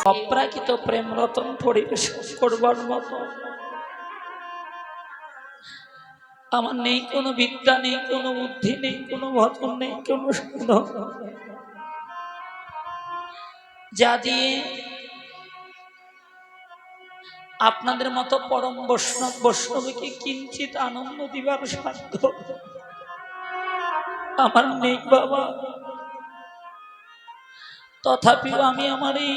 অপ্রাকৃত প্রেম রতন পরিবেশন করবার মতো আমার নেই কোনো বিদ্যা, নেই কোনো বুদ্ধি, নেই কোনো ভজন, নেই কোনো সাধন, যা দিয়ে আপনাদের মতো পরম বৈষ্ণবীকে কিঞ্চিত আনন্দ দিবার সাধ্য আমার নেই বাবা। তথাপিও আমি আমার এই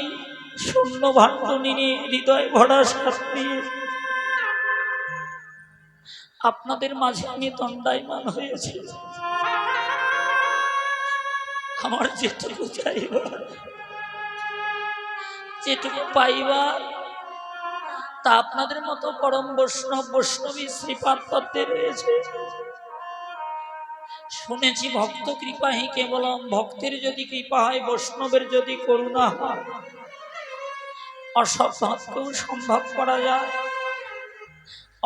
শূন্য ভাণ্ড নিয়ে হৃদয় ভরা শ্বাস নিয়ে আপনাদের মাঝে আমি দণ্ডায়মান হয়েছি। আমার যেটুকু চাইবার, যেটুকু পাইবার তা আপনাদের মতো পরম বৈষ্ণবী শ্রীপাদ পদ্মে রয়েছে। শুনেছি ভক্ত কৃপাহি কেবলম, ভক্তের যদি কৃপা হয়, বৈষ্ণবের যদি করুণা হয়, অসম্ভবকেও সম্ভব করা যায়,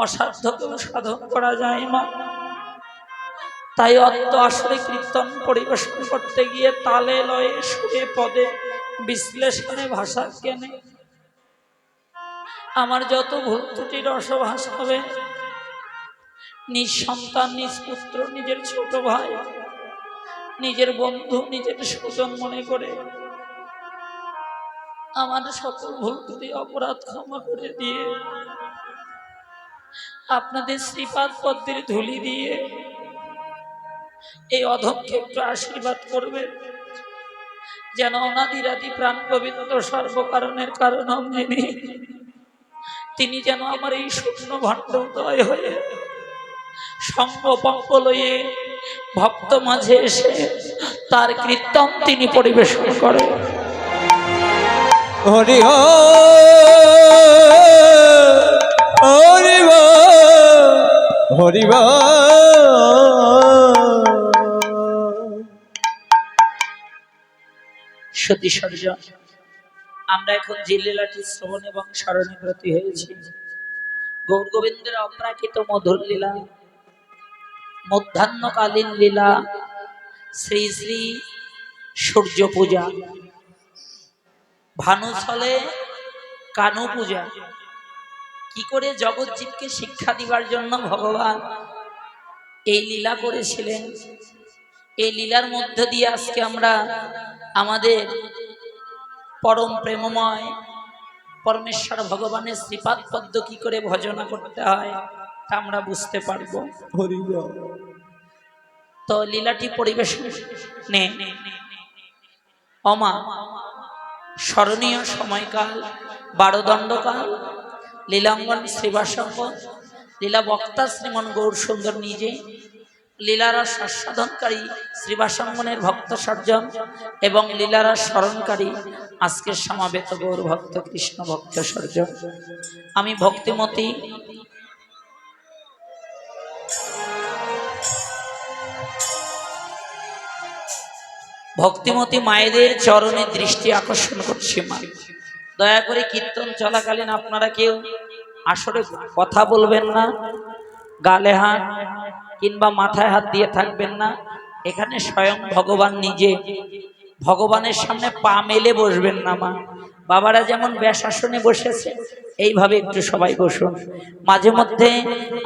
অসাধ্যকেও সাধন করা যায় না। তাই অত্ত আসরে কীর্তন পরিবেশন করতে গিয়ে তালে লয়ে সুরে পদে বিশ্লেষণে ভাষা জ্ঞানে আমার যত ভুল ত্রুটি রসভাস হবে, নিজ সন্তান, নিজ পুত্র, নিজের ছোট ভাই, নিজের বন্ধু, নিজের স্বজন মনে করে আমার সকল ভুল ত্রুটি অপরাধ ক্ষমা করে দিয়ে আপনাদের শ্রীপাদ পদ্মের ধুলি দিয়ে এই অধমকে একটু আশীর্বাদ করবে, যেন অনাদিরাদি প্রাণ গোবিন্দ সর্বকারণের কারণ যিনি, তিনি যেন আমার এই শূন্য ভাণ্ড উদয় হয়ে সঙ্গ পঙ্ক লয়ে ভক্ত মাঝে এসে তার কীর্তন তিনি পরিবেশন করেন। হরি হরি হরি সতী সর্জন, আমরা এখন যে লীলাটি শ্রবণ এবং স্মরণে ব্রতী হয়েছি, গৌর গোবিন্দের অপ্রাকৃত মধুর লীলা, মধ্যাহ্নকালীন লীলা, শ্রী শ্রী সূর্য পূজা, ভানুস্থলে কানু পূজা। কি করে জগৎজীবকে শিক্ষা দিবার জন্য ভগবান এই লীলা করেছিলেন, এই লীলার মধ্য দিয়ে আজকে আমরা আমাদের পরম প্রেমময় পরমেশ্বর ভগবানের শ্রীপাদ পদ্ম কি করে ভজনা করতে হয় তা আমরা বুঝতে পারব। তো লীলাটি পরিবেশন অমা স্মরণীয় সময়কাল, বারোদণ্ডকাল, লীলাঙ্গন শ্রীবাসঙ্গ, লীলা বক্তা শ্রীমন গৌর সুন্দর নিজে, লীলারস আস্বাদনকারী শ্রীবাসঙ্গনের ভক্ত সর্জন এবং লীলারস স্মরণকারী আজকের সমাবেত গৌর ভক্ত কৃষ্ণ ভক্ত সর্জন। আমি ভক্তিমতী মায়েদের চরণে দৃষ্টি আকর্ষণ করছি। মা, দয়া করে কীর্তন চলাকালীন আপনারা কেউ আসরে কথা বলবেন না, গালে হাত কিংবা মাথায় হাত দিয়ে থাকবেন না। এখানে স্বয়ং ভগবান নিজে, ভগবানের সামনে পা মেলে বসবেন না। মা বাবারা যেমন ব্যাসাসনে বসেছে এইভাবে একটু সবাই বসুন। মাঝে মধ্যে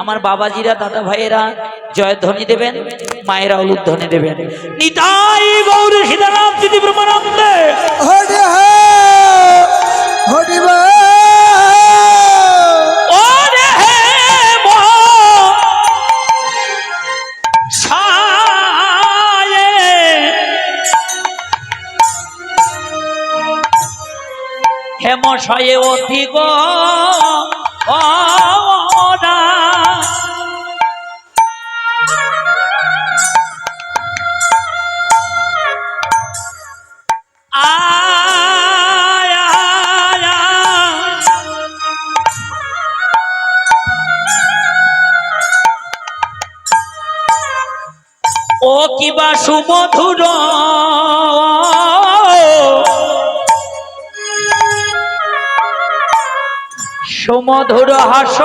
আমার বাবাজিরা, দাদা ভাইয়েরা জয়ধ্বনি দেবেন, মায়েরা উলুধ্বনি দেবেন। নিতাই গৌর সীতারাম দিদি ব্রহ্মানন্দে হরি হরি হেমশয়ে অধিক ও কিবা সুমধুর সুমধুর হাস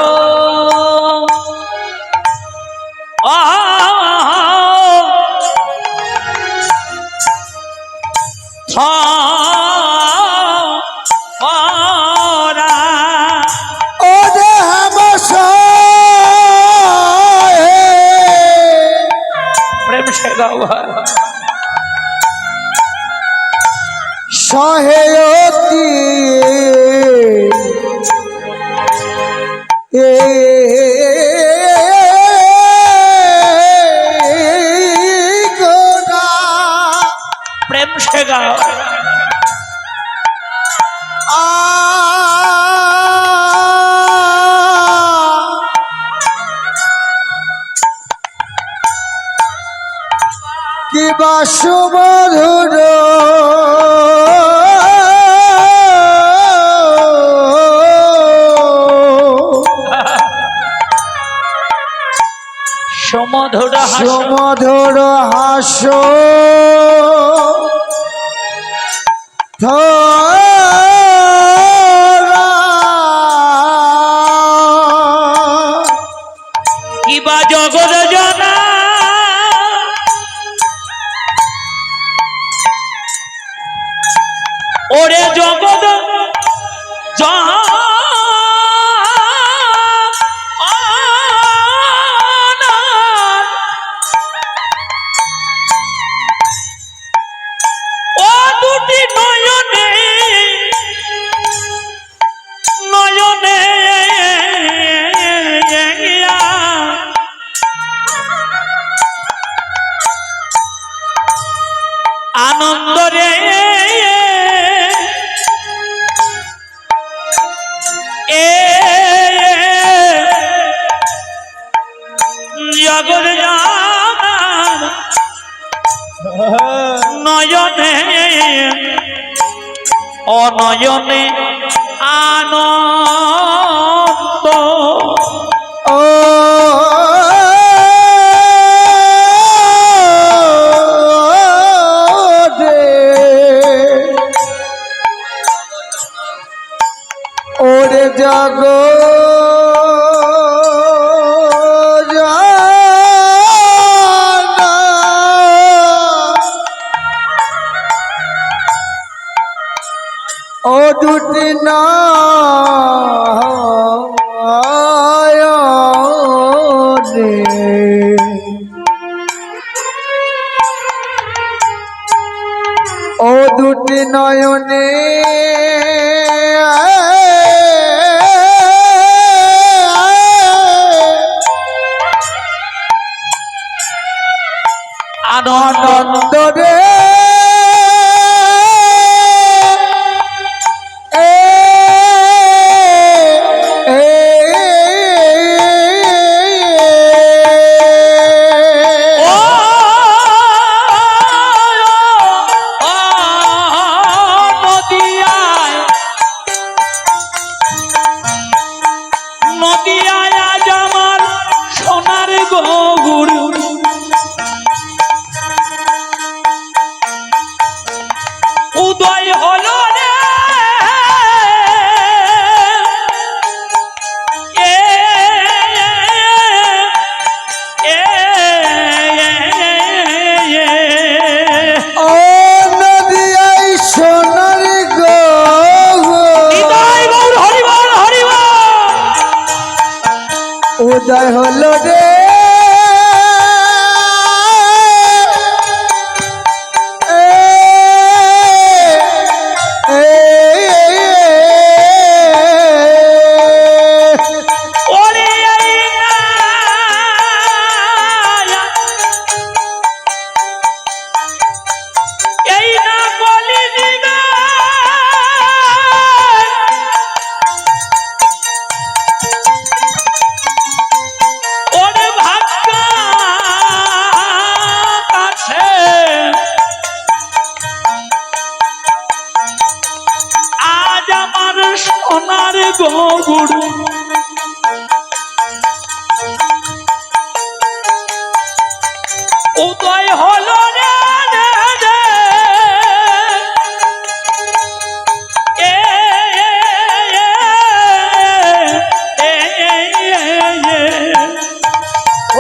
সে গাও ভাই। সহেয়তি প্রেম সে গাও। কিবা সুমধুর সমধুর হাস্য, সুমধুর হাস্য কিবা জগৎ জানা ওরে জগৎ জানা ও দুটি নয়নে নয়নে আনন্দ রে জগৎ জানার নয়নে অনয়নে আনন্দ ও ওরে জগ ও দুটি নয়নে ও দুটি নয়নে আনন্দ রে নদিয়ায় আজ আমার সোনার গৌর উদয় হলো রে ও নদিয়ায় সোনার হৃদয় গৌর হরিবল হরিবল উদয় হলো রে ওরে এই না বলি দিবে ওরে ভাগ্য কাছে আজ আমার সোনার গৌর উদয় হলো রে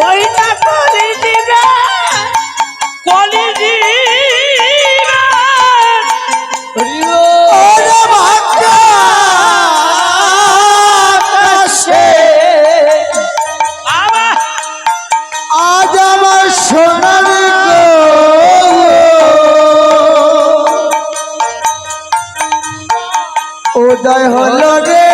ওই না কলি দিবে কলি দিবে ওরে ভাগ্য উদয় হলো রে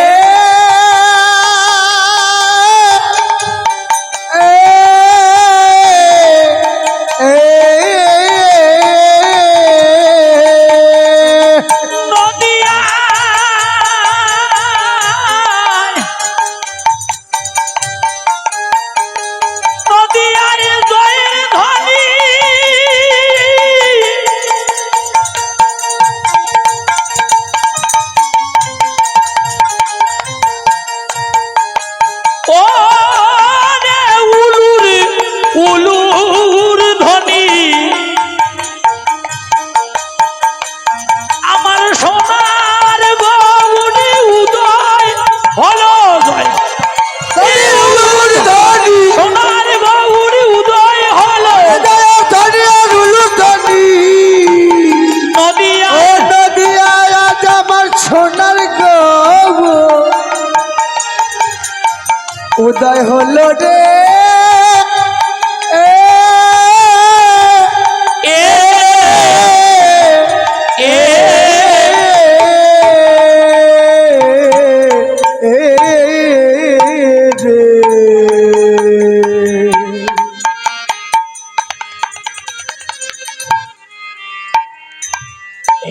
উদয় হলো রে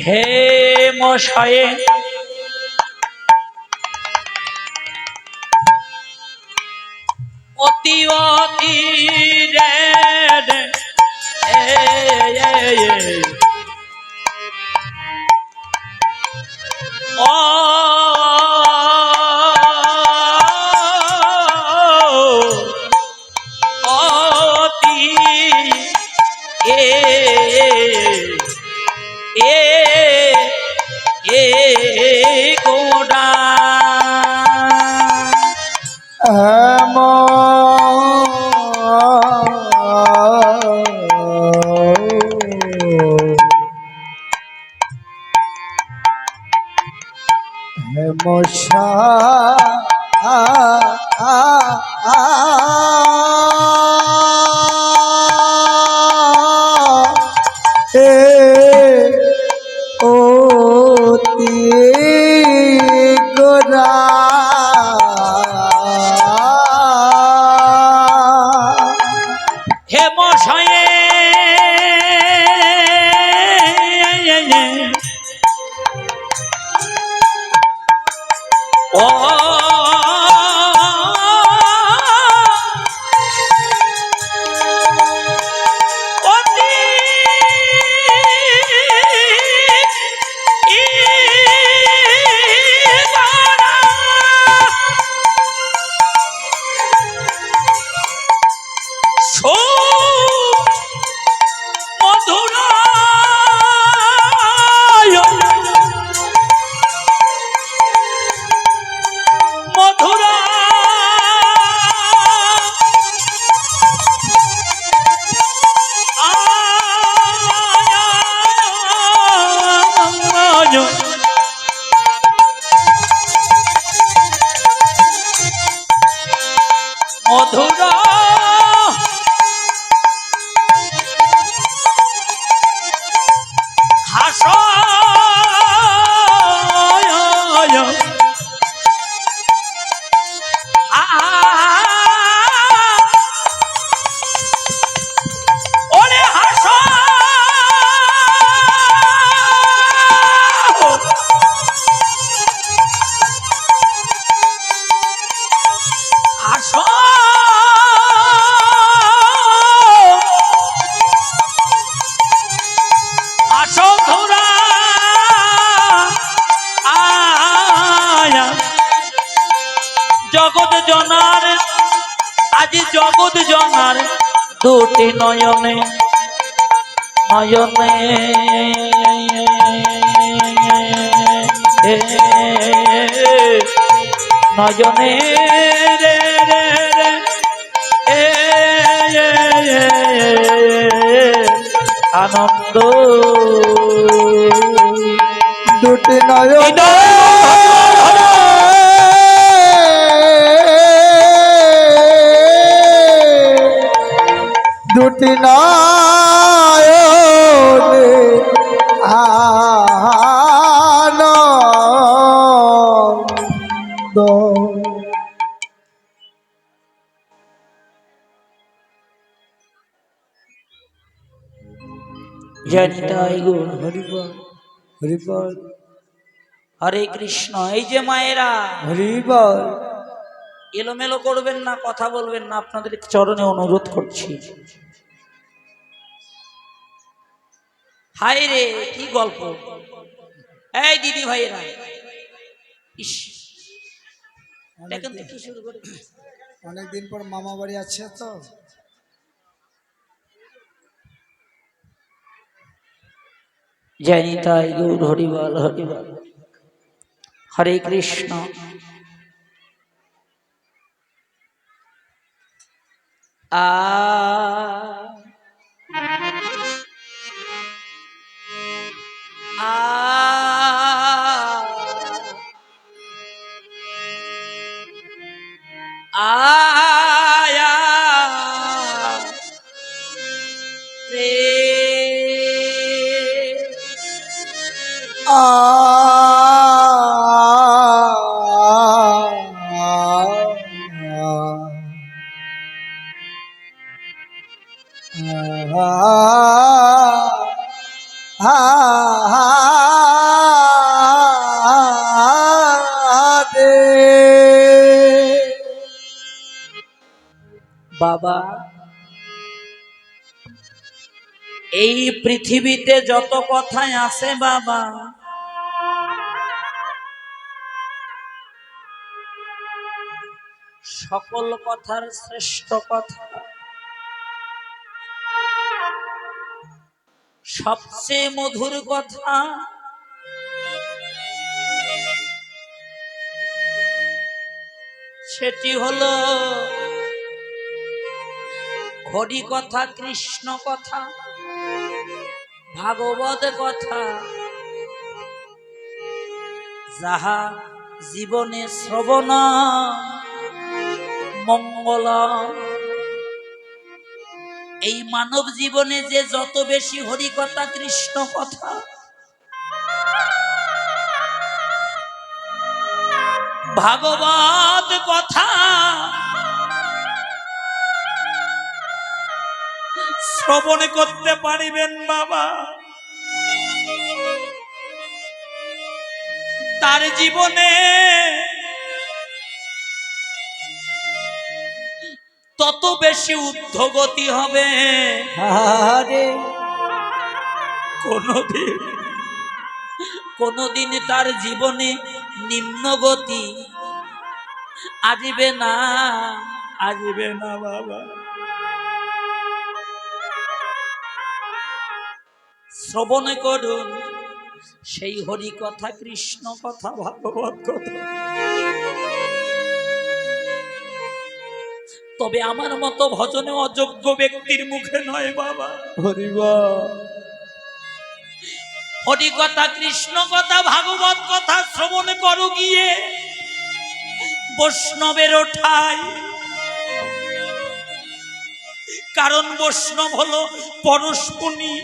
হে মশায়ে অতি অতি রে ও অতি গোড়া মশা গোরা হে মশায়ে ও মধুরা হাস ওরে হাস হাস জগৎ জনার আজি জগৎ জনার দুটি নয়নে নয়নে নয়নে রে রে রে আনন্দ দুটি নয়ন দুটি নয়নে জয় নিতাই গৌর হরিবল হরিবল হরে কৃষ্ণ। এই যে মায়েরা হরিবল এলোমেলো করবেন না, কথা বলবেন না, আপনাদের চরণে অনুরোধ করছি। হায় রে কি গল্প! এই দিদি ভাইরা, ইস দেখেন তো কি শুরু করে। অনেকদিন পর মামা বাড়ি আছে তো। জয় নিতাই গৌর হরিবল হরিবল হরে কৃষ্ণ। আ আ আয়া রে আ বাবা, এই পৃথিবীতে যত কথাই আছে বাবা, সকল কথার শ্রেষ্ঠ কথা, সবচেয়ে মধুর কথা সেটি হলো হরি কথা, কৃষ্ণ কথা, ভাগবত কথা, যাহা জীবনে শ্রবণ মঙ্গল। এই মানব জীবনে যে যত বেশি হরি কথা, কৃষ্ণ কথা, ভাগবত কথা শ্রবণ করতে পারিবেন বাবা, তার জীবনে তত বেশি ঊর্ধ্বগতি হবে। কোনদিন তার জীবনে নিম্নগতি আসবে না, আসবে না বাবা। শ্রবণ করুন সেই হরি কথা, কৃষ্ণ কথা, ভাগবত কথা। তবে আমার মতো ভজনে অযোগ্য ব্যক্তির মুখে নয় বাবা। হরি কথা, কৃষ্ণ কথা, ভাগবত কথা শ্রবণ করো গিয়ে বৈষ্ণবের ঠাই। কারণ বৈষ্ণব হলো পরশমণি।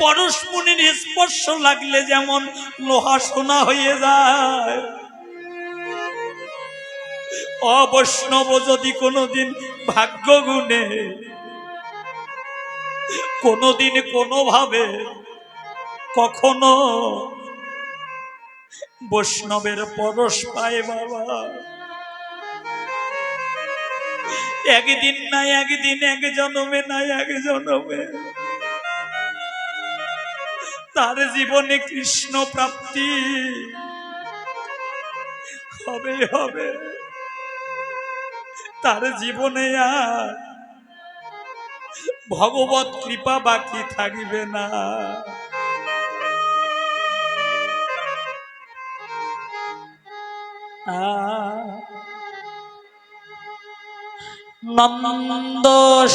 পরশমণির স্পর্শ লাগলে যেমন লোহা সোনা হয়ে যায়, অবৈষ্ণব যদি কোনোদিন ভাগ্য গুণে কোনোদিন কোনোভাবে কখনো বৈষ্ণবের পরশ পায় বাবা, একদিন না একদিন, এক জন্মে না এক জন্মে তার জীবনে কৃষ্ণ প্রাপ্তি হবে হবে। তার জীবনে আর ভগবত কৃপা বাকি থাকবে না। নন্দ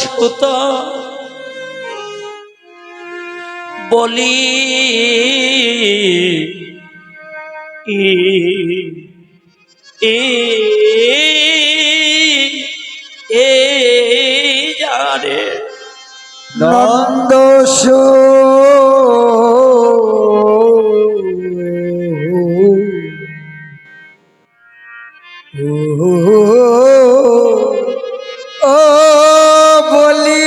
সুত বলি যারে নন্দ ও বলি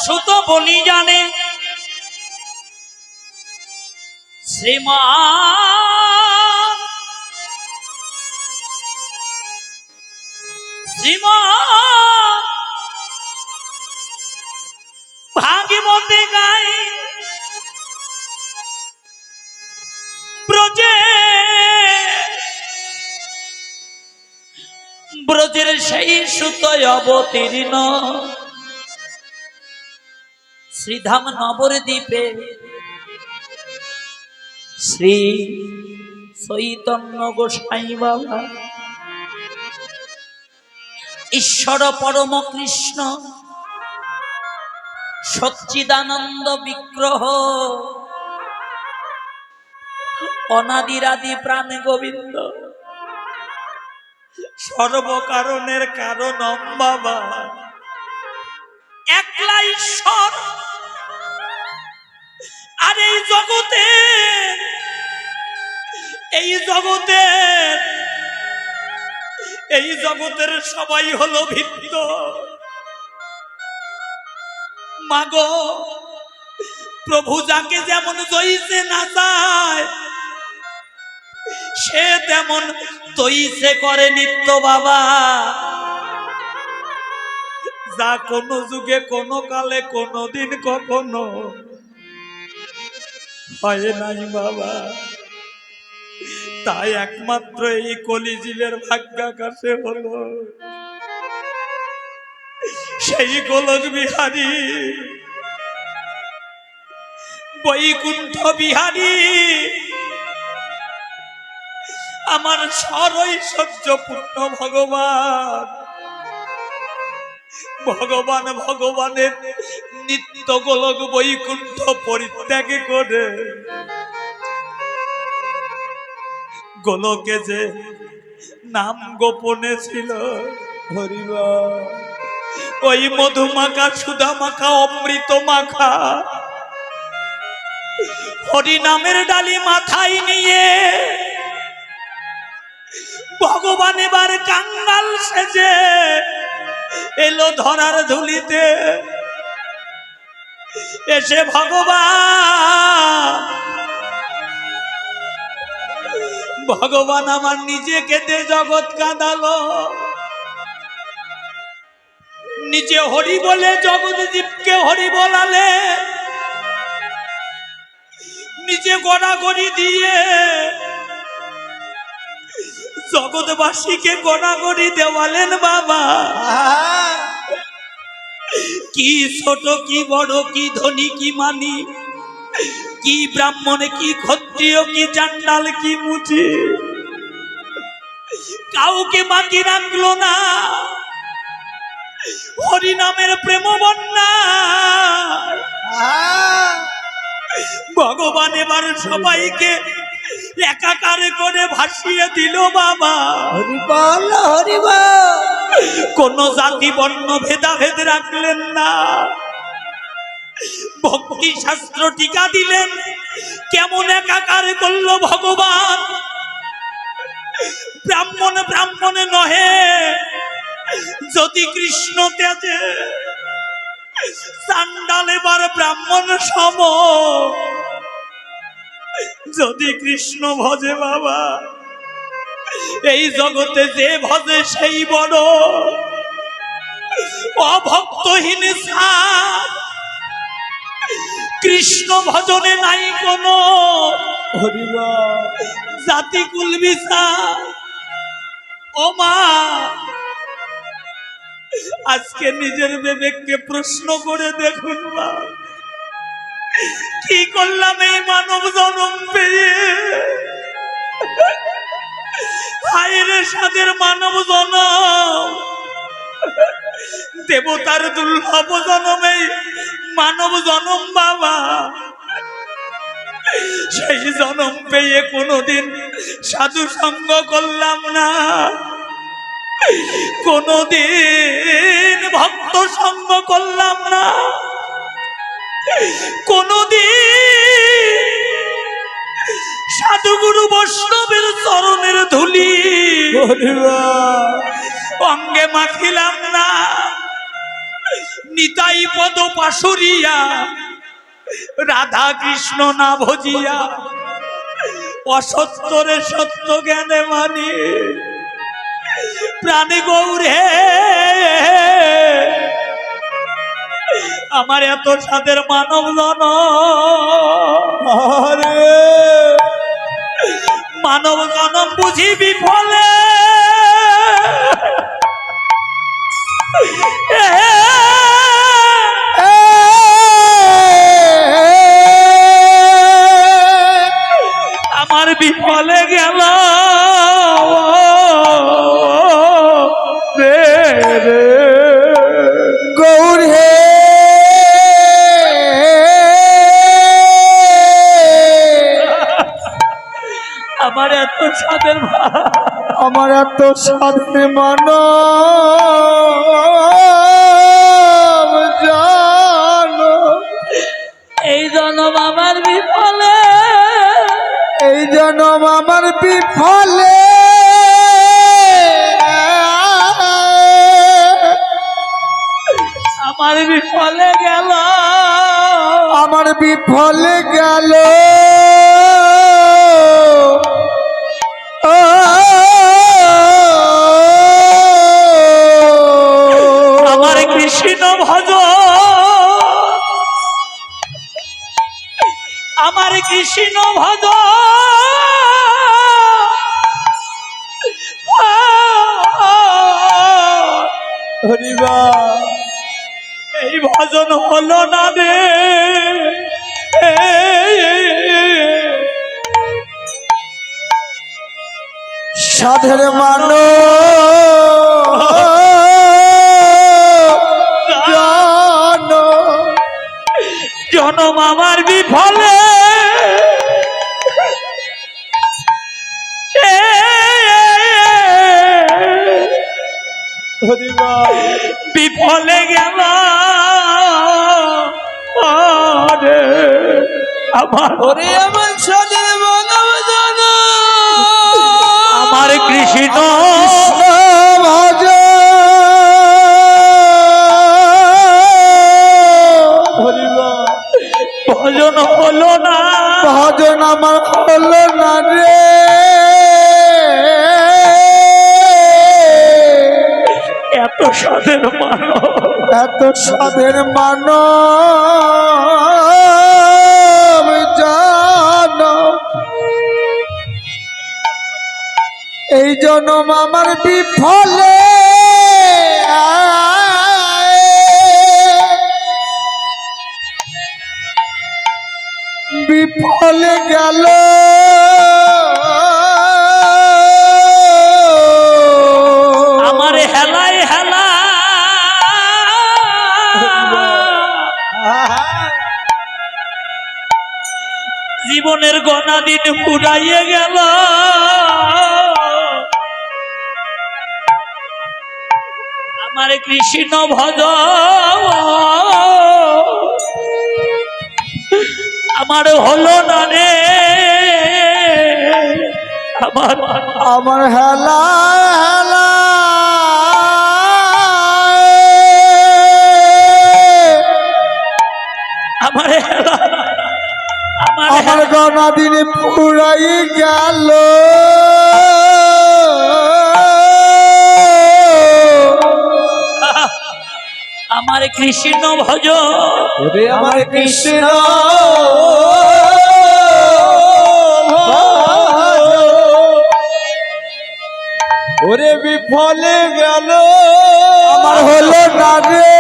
সুত বলি জানে শ্রীমান শ্রীমান ভাগবতে গাই ব্রজের সেই সুত অবতীর্ণ শ্রীধাম নবদ্বীপে শ্রী চৈতন্য গোসাই বাবা ঈশ্বর পরম কৃষ্ণ সচ্চিদানন্দ বিগ্রহ অনাদিরাদি প্রাণ গোবিন্দ সর্বকারণের কারণ বাবা একলা ঈশ্বর। আর এই জগতের সবাই হলো ভিন্ন। মাগো প্রভু যাকে যেমন জয়িছে নাচায় সে তেমন তৈছে করে নিত্য বাবা। যা কোনো যুগে কোনো কালে কোনো দিন কখনো হয় নাই বাবা। তাই একমাত্র এই কলিজীবের ভাগ্যাকাশে হলো সেই গোলক বিহারী বৈকুণ্ঠ বিহারী আমার সরৈশ্বর্য পূর্ণ ভগবানের নিত্য গোলক বৈকুণ্ঠ পরিত্যাগ করে গোলকে যে নাম গোপনে ছিল হরিবা ওই মধুমাখা সুধা মাখা অমৃত মাখা হরি নামের ডালি মাথায় নিয়ে ভগবান এবার কাঙ্গাল সেজে এলো ধরার ধুলিতে। এসে ভগবান আমার নিজে কেঁদে জগৎ কাঁদালো। নিজে হরি বলে জগৎ জীবকে হরি বলালে, নিজে গড়াগড়ি দিয়ে জগৎবাসীকে গড়াগড়ি দেওয়ালেন বাবা। কি ছোট কি বড়, কি ধনী কি মানি, কি ব্রাহ্মণ কি ক্ষত্রিয় কি চান্ডাল কি মুচি, কাউকে বাকি রাখলো না। হরি নামের প্রেম বন্যা ভগবান এবার সবাইকে একাকার করে ভাসিয়ে দিল বাবা। হরিবল হরিবল। কোন জাতি বর্ণ ভেদাভেদ রাখলেন না, ভক্তি শাস্ত্র টিকা দিলেন। কেমন একাকার করলো ভগবান। ব্রাহ্মণে নহে, যদি কৃষ্ণ তেজে চান্ডাল এবার ব্রাহ্মণ সম। যদি কৃষ্ণ ভজে বাবা, এই জগতে যে ভজে সেই বড়। অভক্তহীন সার কৃষ্ণ ভজনে নাই কোনো জাতিকুল বিচার। ও মা, আজকে নিজের বিবেককে প্রশ্ন করে দেখুন মা, কি করলাম এই মানব জন্ম পেয়ে। হায়রে সাদের মানব জন্ম, দেবতার দুর্লভ জন্ম এই মানব জন্ম বাবা। সেই জন্ম পেয়ে কোনোদিন সাধু সঙ্গ করলাম না, কোনদিন ভক্ত সঙ্গ করলাম না, কোনদিন সাধুগুরু বৈষ্ণবের চরণের ধুলি অঙ্গে মাখিলাম না। নিতাই পদ পাশুরিয়া রাধা কৃষ্ণ না ভজিয়া অসত্যরে সত্য জ্ঞানে মানি প্রাণী গৌরে আমার এত সাদের মানব জন মানব জনম বুঝি বিফলে আমার বিফলে গেল গৌর হে আমার এত সাদের আমার এত সাধনে মানব জানো এই জনম আমার বিফলে এই জনম আমার বিফলে আমার বিফলে গেল আমার বিফলে গেল আমার কৃষ্ণ ভজ আমার কৃষ্ণ ভজ হরিবা এই ভজন হলো না রে সাধের মানো জানো জনম আমার বিফলে হরিবা বিফলে গেল আমার ওরে আমার সাধের মানব জানো আমার কৃষ্ণ ভজ হরিবা ভজন হলো না ভজন আমার হলো না রে এত সাধের মানব এত সাধের মানব জানো এই জনম আমার বিফলে বিফলে গেল আমার হেলাই হেলা জীবনের গনা দিন ফুরাইয়ে গেল আমার কৃষ্ণ ভজ আমার হলো না রে আমার হেলা হেলা আমার আমার গনা দিনে পুরাই গেল আমার কৃষ্ণ ভজ আমার কৃষ্ণ ওরে বিফলে গেল আমার হলো না রে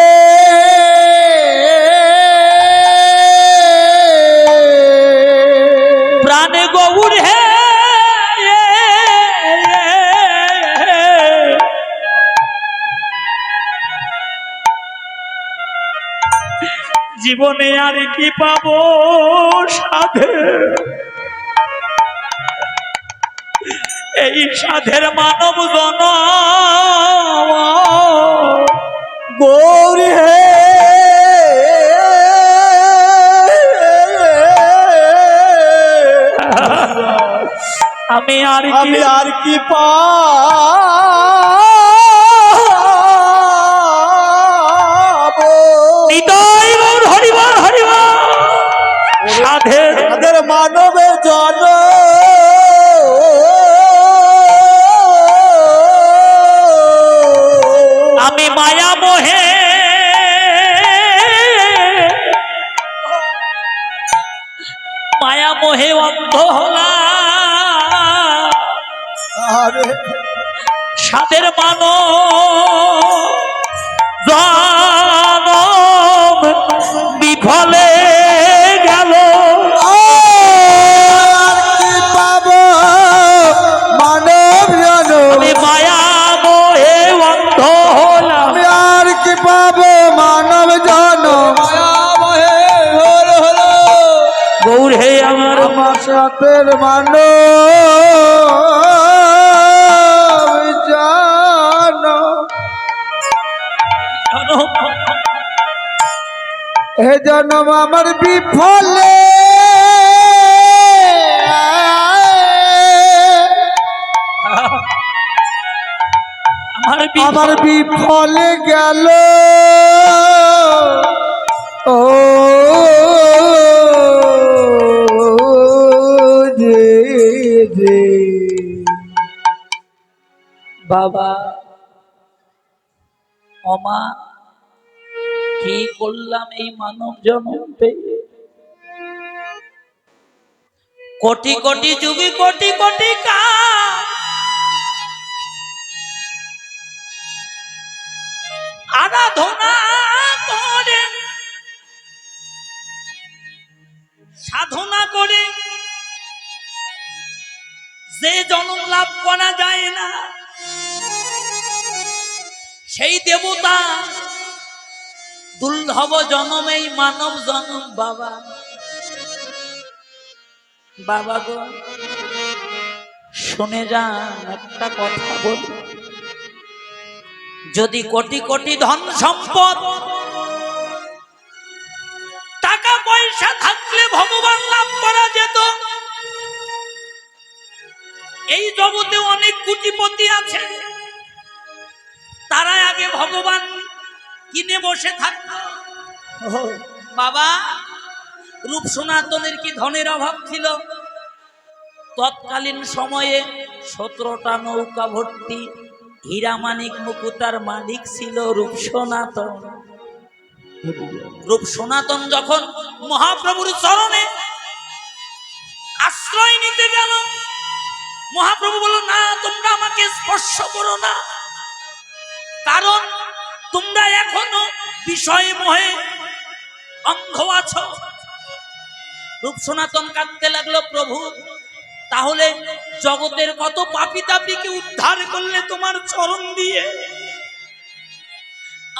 প্রাণে গৌর হে জীবনে আর কি পাবো সাধে এই সাধের মানব জন গৌরী হে আমি আর কি পাবো সাধের মানবের জন আমি মায়া মোহে অন্ধ হলাম, সাধের মানব বিফলে গেল। কি পাবো মানব জন আমি মায়া মোহে অন্ধ হলাম, আর কি পাবো মানব জন গৌর হে আমার সাথের মানব জন হে জনম আমার বিফলে আমার বিফলে গেল। ও বাবা অমা কি করলাম এই মানব জন্ম পেয়ে? কোটি কোটি যুগে কোটি কোটি আরাধনা করে সাধনা করে যে জন্ম লাভ করা যায় না, সেই দেবতা দুর্লভ জন্ম এই মানব জন্ম। বাবা বাবা গো শুনে যান একটা কথা বল, যদি কোটি কোটি ধন সম্পদ টাকা পয়সা থাকলে ভগবান লাভ করা যেত, এই জগতে অনেক কোটিপতি আছে, তারা আগে ভগবান কিনে বসে থাকত। বাবা রূপ সনাতনের কি ধনের অভাব ছিল? তৎকালীন সময়ে 17টা নৌকা ভর্তি হীরা মানিক মুকুতার মালিক ছিল রূপ সনাতন। রূপ সনাতন যখন মহাপ্রভুর চরণে আশ্রয় নিতে গেল, মহাপ্রভু বলল না, তোমরা আমাকে স্পর্শ করো না, কারণ তোমরা এখনো বিষয় মোহে অন্ধ আছো। রূপ সনাতন কাঁদতে লাগলো, প্রভু তাহলে জগতের কত পাপী তাপীকে উদ্ধার করলে তোমার চরণ দিয়ে,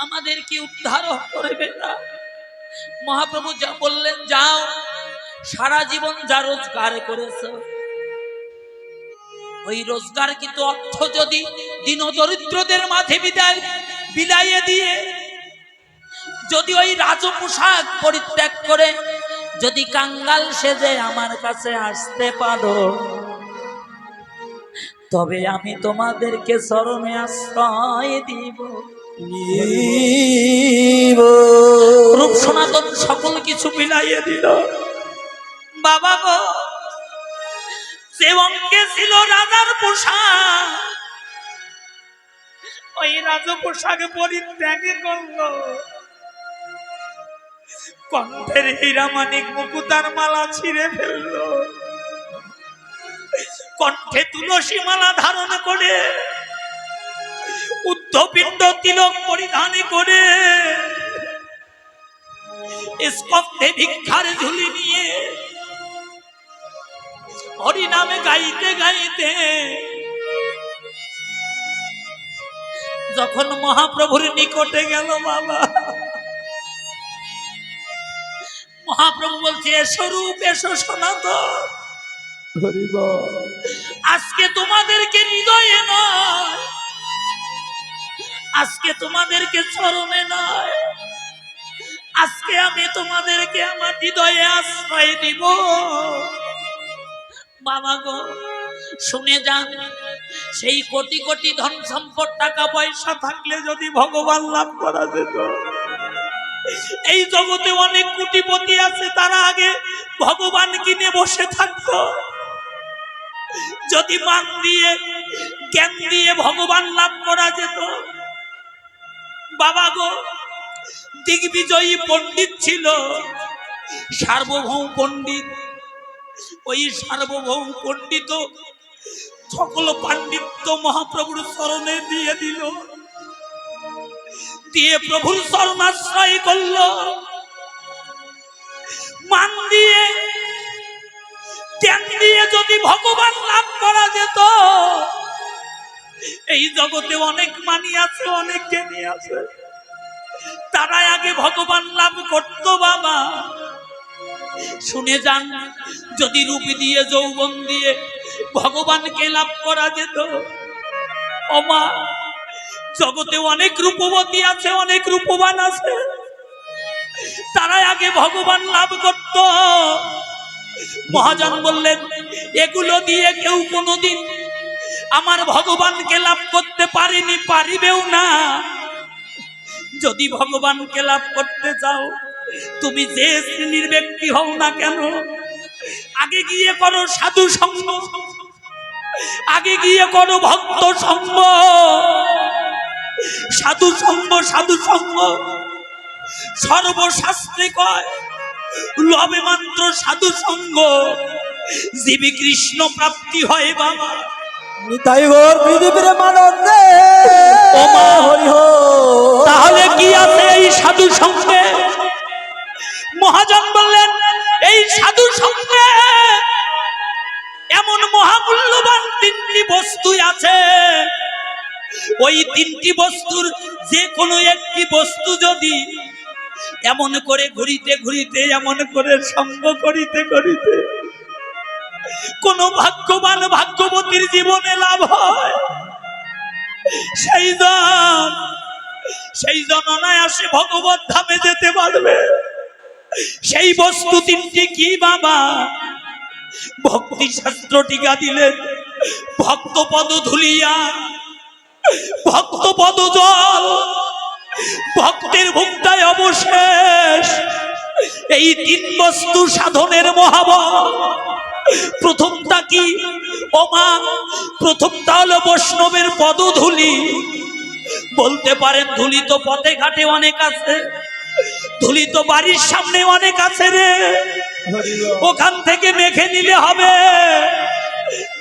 আমাদের কি উদ্ধার করবে না? মহাপ্রভু যা বললেন, যাও সারা জীবন যা রোজগার করেছো ওই রোজগার কিন্তু অর্থ যদি দীন দরিদ্রদের মাঝে বিলাইয়ে দিয়ে যদি ওই রাজ পোশাক পরিত্যাগ করে যদি কাঙ্গাল সেজে আমার কাছে আসতে পারো, তবে আমি তোমাদেরকে চরণে আশ্রয় দিব। রূপ সনাতন সকল কিছু বিলাইয়ে দিল। বাবা গো, যে অঙ্গে ছিল রাজার পোশাক, ওই রাজ পোশাক পরিত্যাগ করলো, কণ্ঠের হীরা মানিক মুকুতার মালা ছিঁড়ে ফেললো, কণ্ঠে তুলসী মালা ধারণ করে উদ্ধপিণ্ড তিলক পরিধান করে স্কন্ধে ভিক্ষার ঝুলি নিয়ে হরি নামে গাইতে গাইতে যখন মহাপ্রভুর নিকটে গেল, বাবা মহাপ্রভু বলছে, এসো রূপ এসো সনাতন, আজকে তোমাদেরকে হৃদয়ে নয়, আজকে তোমাদেরকে চরণে নয়, আজকে আমি তোমাদেরকে আমার হৃদয়ে আশ্রয় দিব। বাবা গো শুনে যান, সেই কোটি কোটি ধন সম্পদ টাকা পয়সা থাকলে যদি ভগবান লাভ করা যেত, এই জগতে অনেক কোটিপতি আছে, তারা আগে ভগবান কিনে বসে থাকতো। যদি মান দিয়ে জ্ঞান দিয়ে ভগবান লাভ করা যেত। বাবা গো, দিগ্বিজয়ী পণ্ডিত ছিল, সার্বভৌম পণ্ডিত। ওই সার্বভৌম পণ্ডিত সকল পাণ্ডিত্য মহাপ্রভুর চরণে দিয়ে দিল, দিয়ে প্রভুর চরণাশ্রয় করল। মান দিয়ে জ্ঞান দিয়ে যদি ভগবান লাভ করা যেত। এই জগতে অনেক মানি আছে, অনেক জ্ঞানী আছে, তারা আগে ভগবান লাভ করত। বাবা শুনে যান, যদি রূপ দিয়ে যৌবন দিয়ে ভগবানকে লাভ করা যেত। ও মা, জগতে অনেক রূপবতী আছে, অনেক রূপবান আছে, তারা আগে ভগবান লাভ করত। মহাজন বললেন, এগুলো দিয়ে কেউ কোনোদিন আমার ভগবানকে লাভ করতে পারেনি, পারিবেও না। যদি ভগবানকে লাভ করতে চাও, তুমি যে শ্রেণীর ব্যক্তি হও না কেন, আগে গিয়ে করো সাধু সঙ্গ, আগে গিয়ে করো ভক্ত সঙ্গ। সাধু সঙ্গ, সাধু সঙ্গ সর্বশাস্ত্রে কয়, লবে মাত্র সাধু সঙ্গ জীবে কৃষ্ণ প্রাপ্তি হয়। বাবা তাহলে কি আছে এই সাধু সঙ্গে? মহাজন বললেন, এই সাধু সঙ্গে এমন মহামূল্যবান তিনটি বস্তু আছে। ওই তিনটি বস্তুর যে কোনো একটি বস্তু যদি এমন করে ঘুরিতে ঘুরিতে, এমন করে সঙ্গ করিতে করিতে কোন ভাগ্যবান ভাগ্যবতীর জীবনে লাভ হয়, সেই জন অনায়াসে ভগবত ধামে যেতে পারবে। সেই বস্তু তিনটি কি বাবা? ভক্তি শাস্ত্র টিকা দিলেন, ভক্ত পদ ধুলিয়া, ভক্ত পদ জল, ভক্তের ভুক্তায় অবশেষ। এই তিন বস্তু সাধনের মহাবল। প্রথমটা কি ও মা? প্রথমটা হলো বৈষ্ণবের পদধূলি। বলতে পারেন, ধুলি তো পথে ঘাটে অনেক আছে, ধুলি তো বাড়ির সামনে অনেক আছে রে, ওখান থেকে মেখে নিলে হবে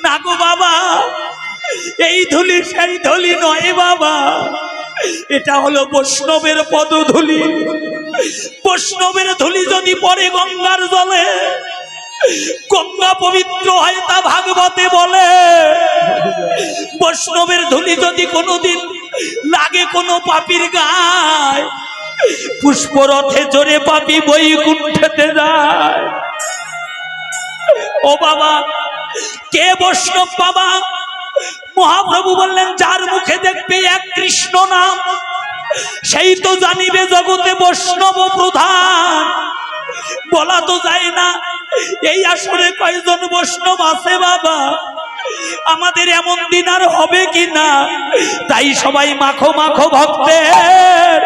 না গো বাবা। এই ধুলি সেই ধুলি নয় বাবা, এটা হলো বৈষ্ণবের পদধূলি। বৈষ্ণবের ধুলি যদি পড়ে গঙ্গার জলে, গঙ্গা পবিত্র হয়, তা ভাগবতে বলে। বৈষ্ণবের ধুলি যদি কোনোদিন লাগে কোনো পাপীর গায়, পুষ্পরথে জোরে পাপী বৈকুণ্ঠেতে যায়। ও বাবা, কে বৈষ্ণব বাবা? মহাপ্রভু বললেন, যার মুখে দেখবে এক কৃষ্ণ নাম, সেই তো জানিবে জগতে বৈষ্ণব প্রধান। বলা তো যায় না এই আসরে কয়জন বৈষ্ণব আছে বাবা, আমাদের এমন দিন আর হবে কি না। তাই সবাই মাখো মাখো ভক্তের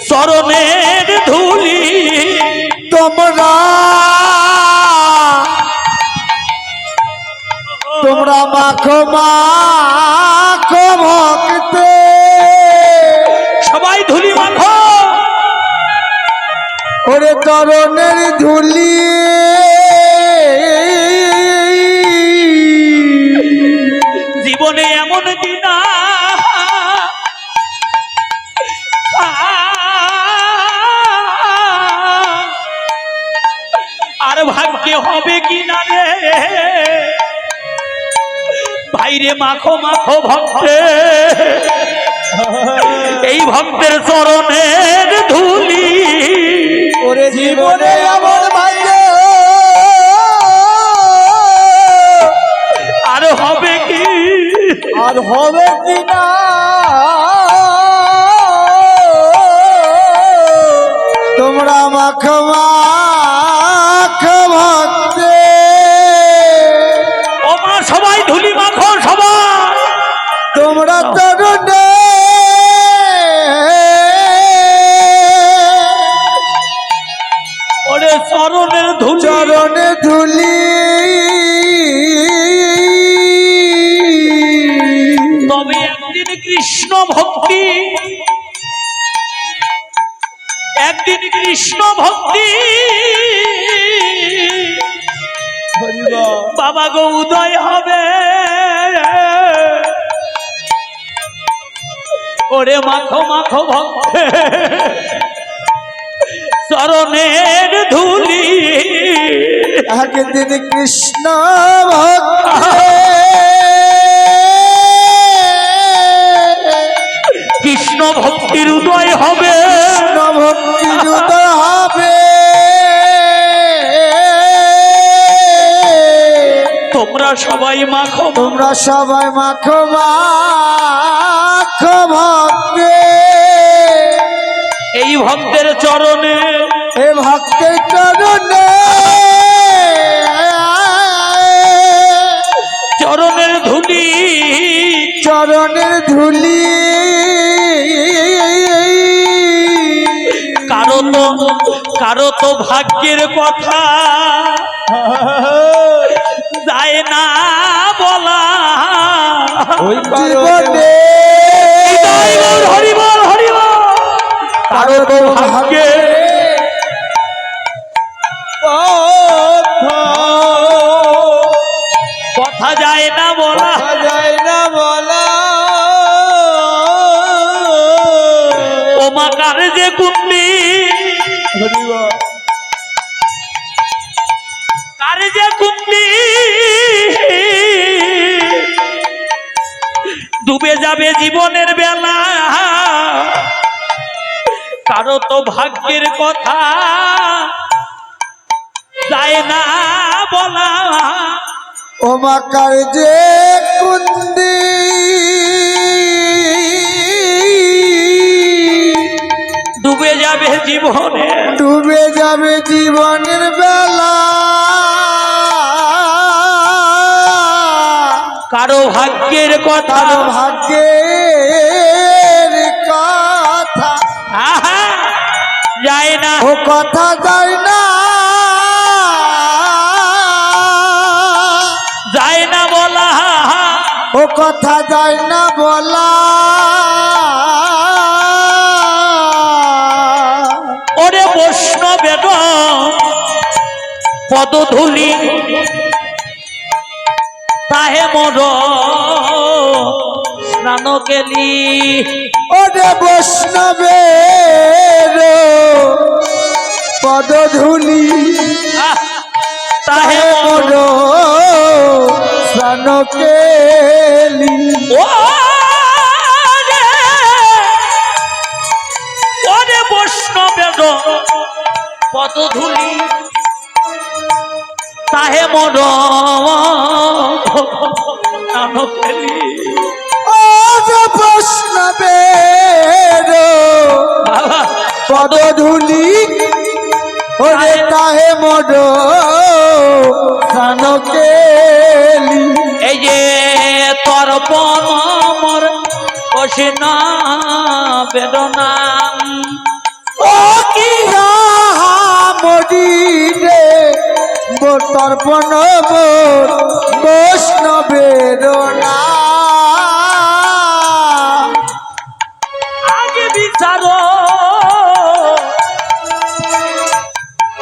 চরণের ধুলি। তোমরা মাখো মাখো ভক্তে, সবাই ধুলি মাখো। ওরে চরণের ধুলি, জীবনে এমন দিন আর ভাগ্যে হবে কি না রে ভাইরে। মাখো মাখো ভক্তে, এই ভক্তের চরণের ধুলি। ওরে জীবনে এমন ভাগ্য আর হবে কি, আর হবে কি না। তোমরা মাখো মাখো ভক্তে, ও মা সবাই ধুলি মাখো সবাই। তোমরা চরণে কৃষ্ণ ভক্তি বাবা গো উদয় হবে। ওরে মাখো মাখো ভক্ত চরণের ধুলি। একদিন কৃষ্ণ ভক্তি কৃষ্ণ ভক্তির উদয় হবে। কৃষ্ণ ভক্তির উদয় হবে। তোমরা সবাই মাখো, তোমরা সবাই মাখো মাখো ভক্তি এই ভক্তের চরণে, এ ভক্তের চরণে চরণের ধুলি, চরণের ধুলি। কারো তো ভাগ্যের কথা যায় না বলা। জীবনে হরিবল হরিবল। কারো তো ভাগ্যে কথা যায় না বলা, যায় না বলা। ও মা কার যে কুন্ডি, কার যে কুন্ডি ডুবে যাবে জীবনের বেলা। কারো তো ভাগ্যের কথা যায় না বলা। ও মা কার যে কুন্দি ডুবে যাবে জীবনে, ডুবে যাবে জীবনের বেলা। কারো ভাগ্যের কথা, কারো ভাগ্যের কথা আহা যায় না, ও কথা যায় না, যায় না বলা। ও কথা যায় না বলা। ওরে বৈষ্ণবের পদধূলি তাহে মোর স্নান কেলি। ওরে বৈষ্ণবের পদধূলি তাহে মোর স্নান কেলি। ওরে বৈষ্ণবের পদধূলি তাহে মোর স্নান কেলি। ওরে বৈষ্ণবের পদধূলি ওরে তাহে মোর স্নান কেলি। এই যে তর্পণ মোর বসিনা বেদনা। ও কি মরি রে মোর তর্পণ মোর বৈষ্ণবের নাম। আগে বিচার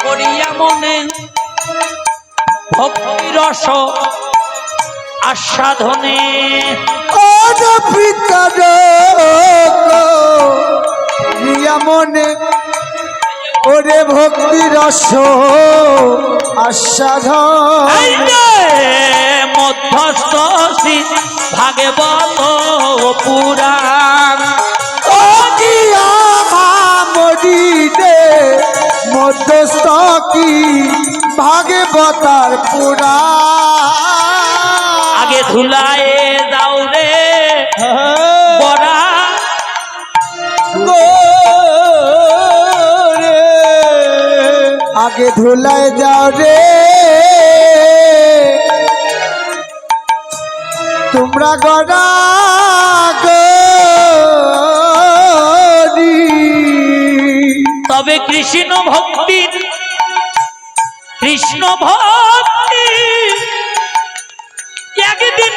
করিয়া মনে ভক্তি রস আস্বাদনে। ওর পিতার রিয়া মনে ওরে ভক্তি রস আস্বাদন। মধ্যস্থ শ্রী ভাগবত পুরাণ। ও দিয়া মরি রে মধ্যস্থ কি ভাগবতার পুরাণ। আগে ধুলায়ে যাও রে বড়া আগে ধুলায় যাও রে তোমরা গড়া গরি। তবে কৃষ্ণ ভক্তি, কৃষ্ণ ভক্তি একদিন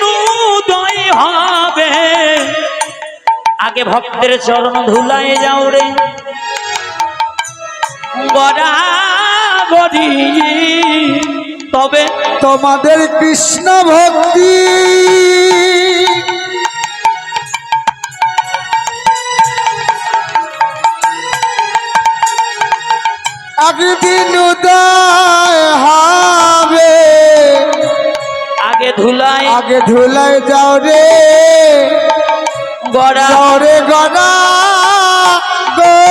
উদয় হবে। আগে ভক্তের চরণ ধুলায় যাও রে গড়াগড়ি তবে তোমাদের কৃষ্ণ ভক্তি একদিন উদয় হবে। আগে ধুলায় যাও রে গড়া গড়া গরি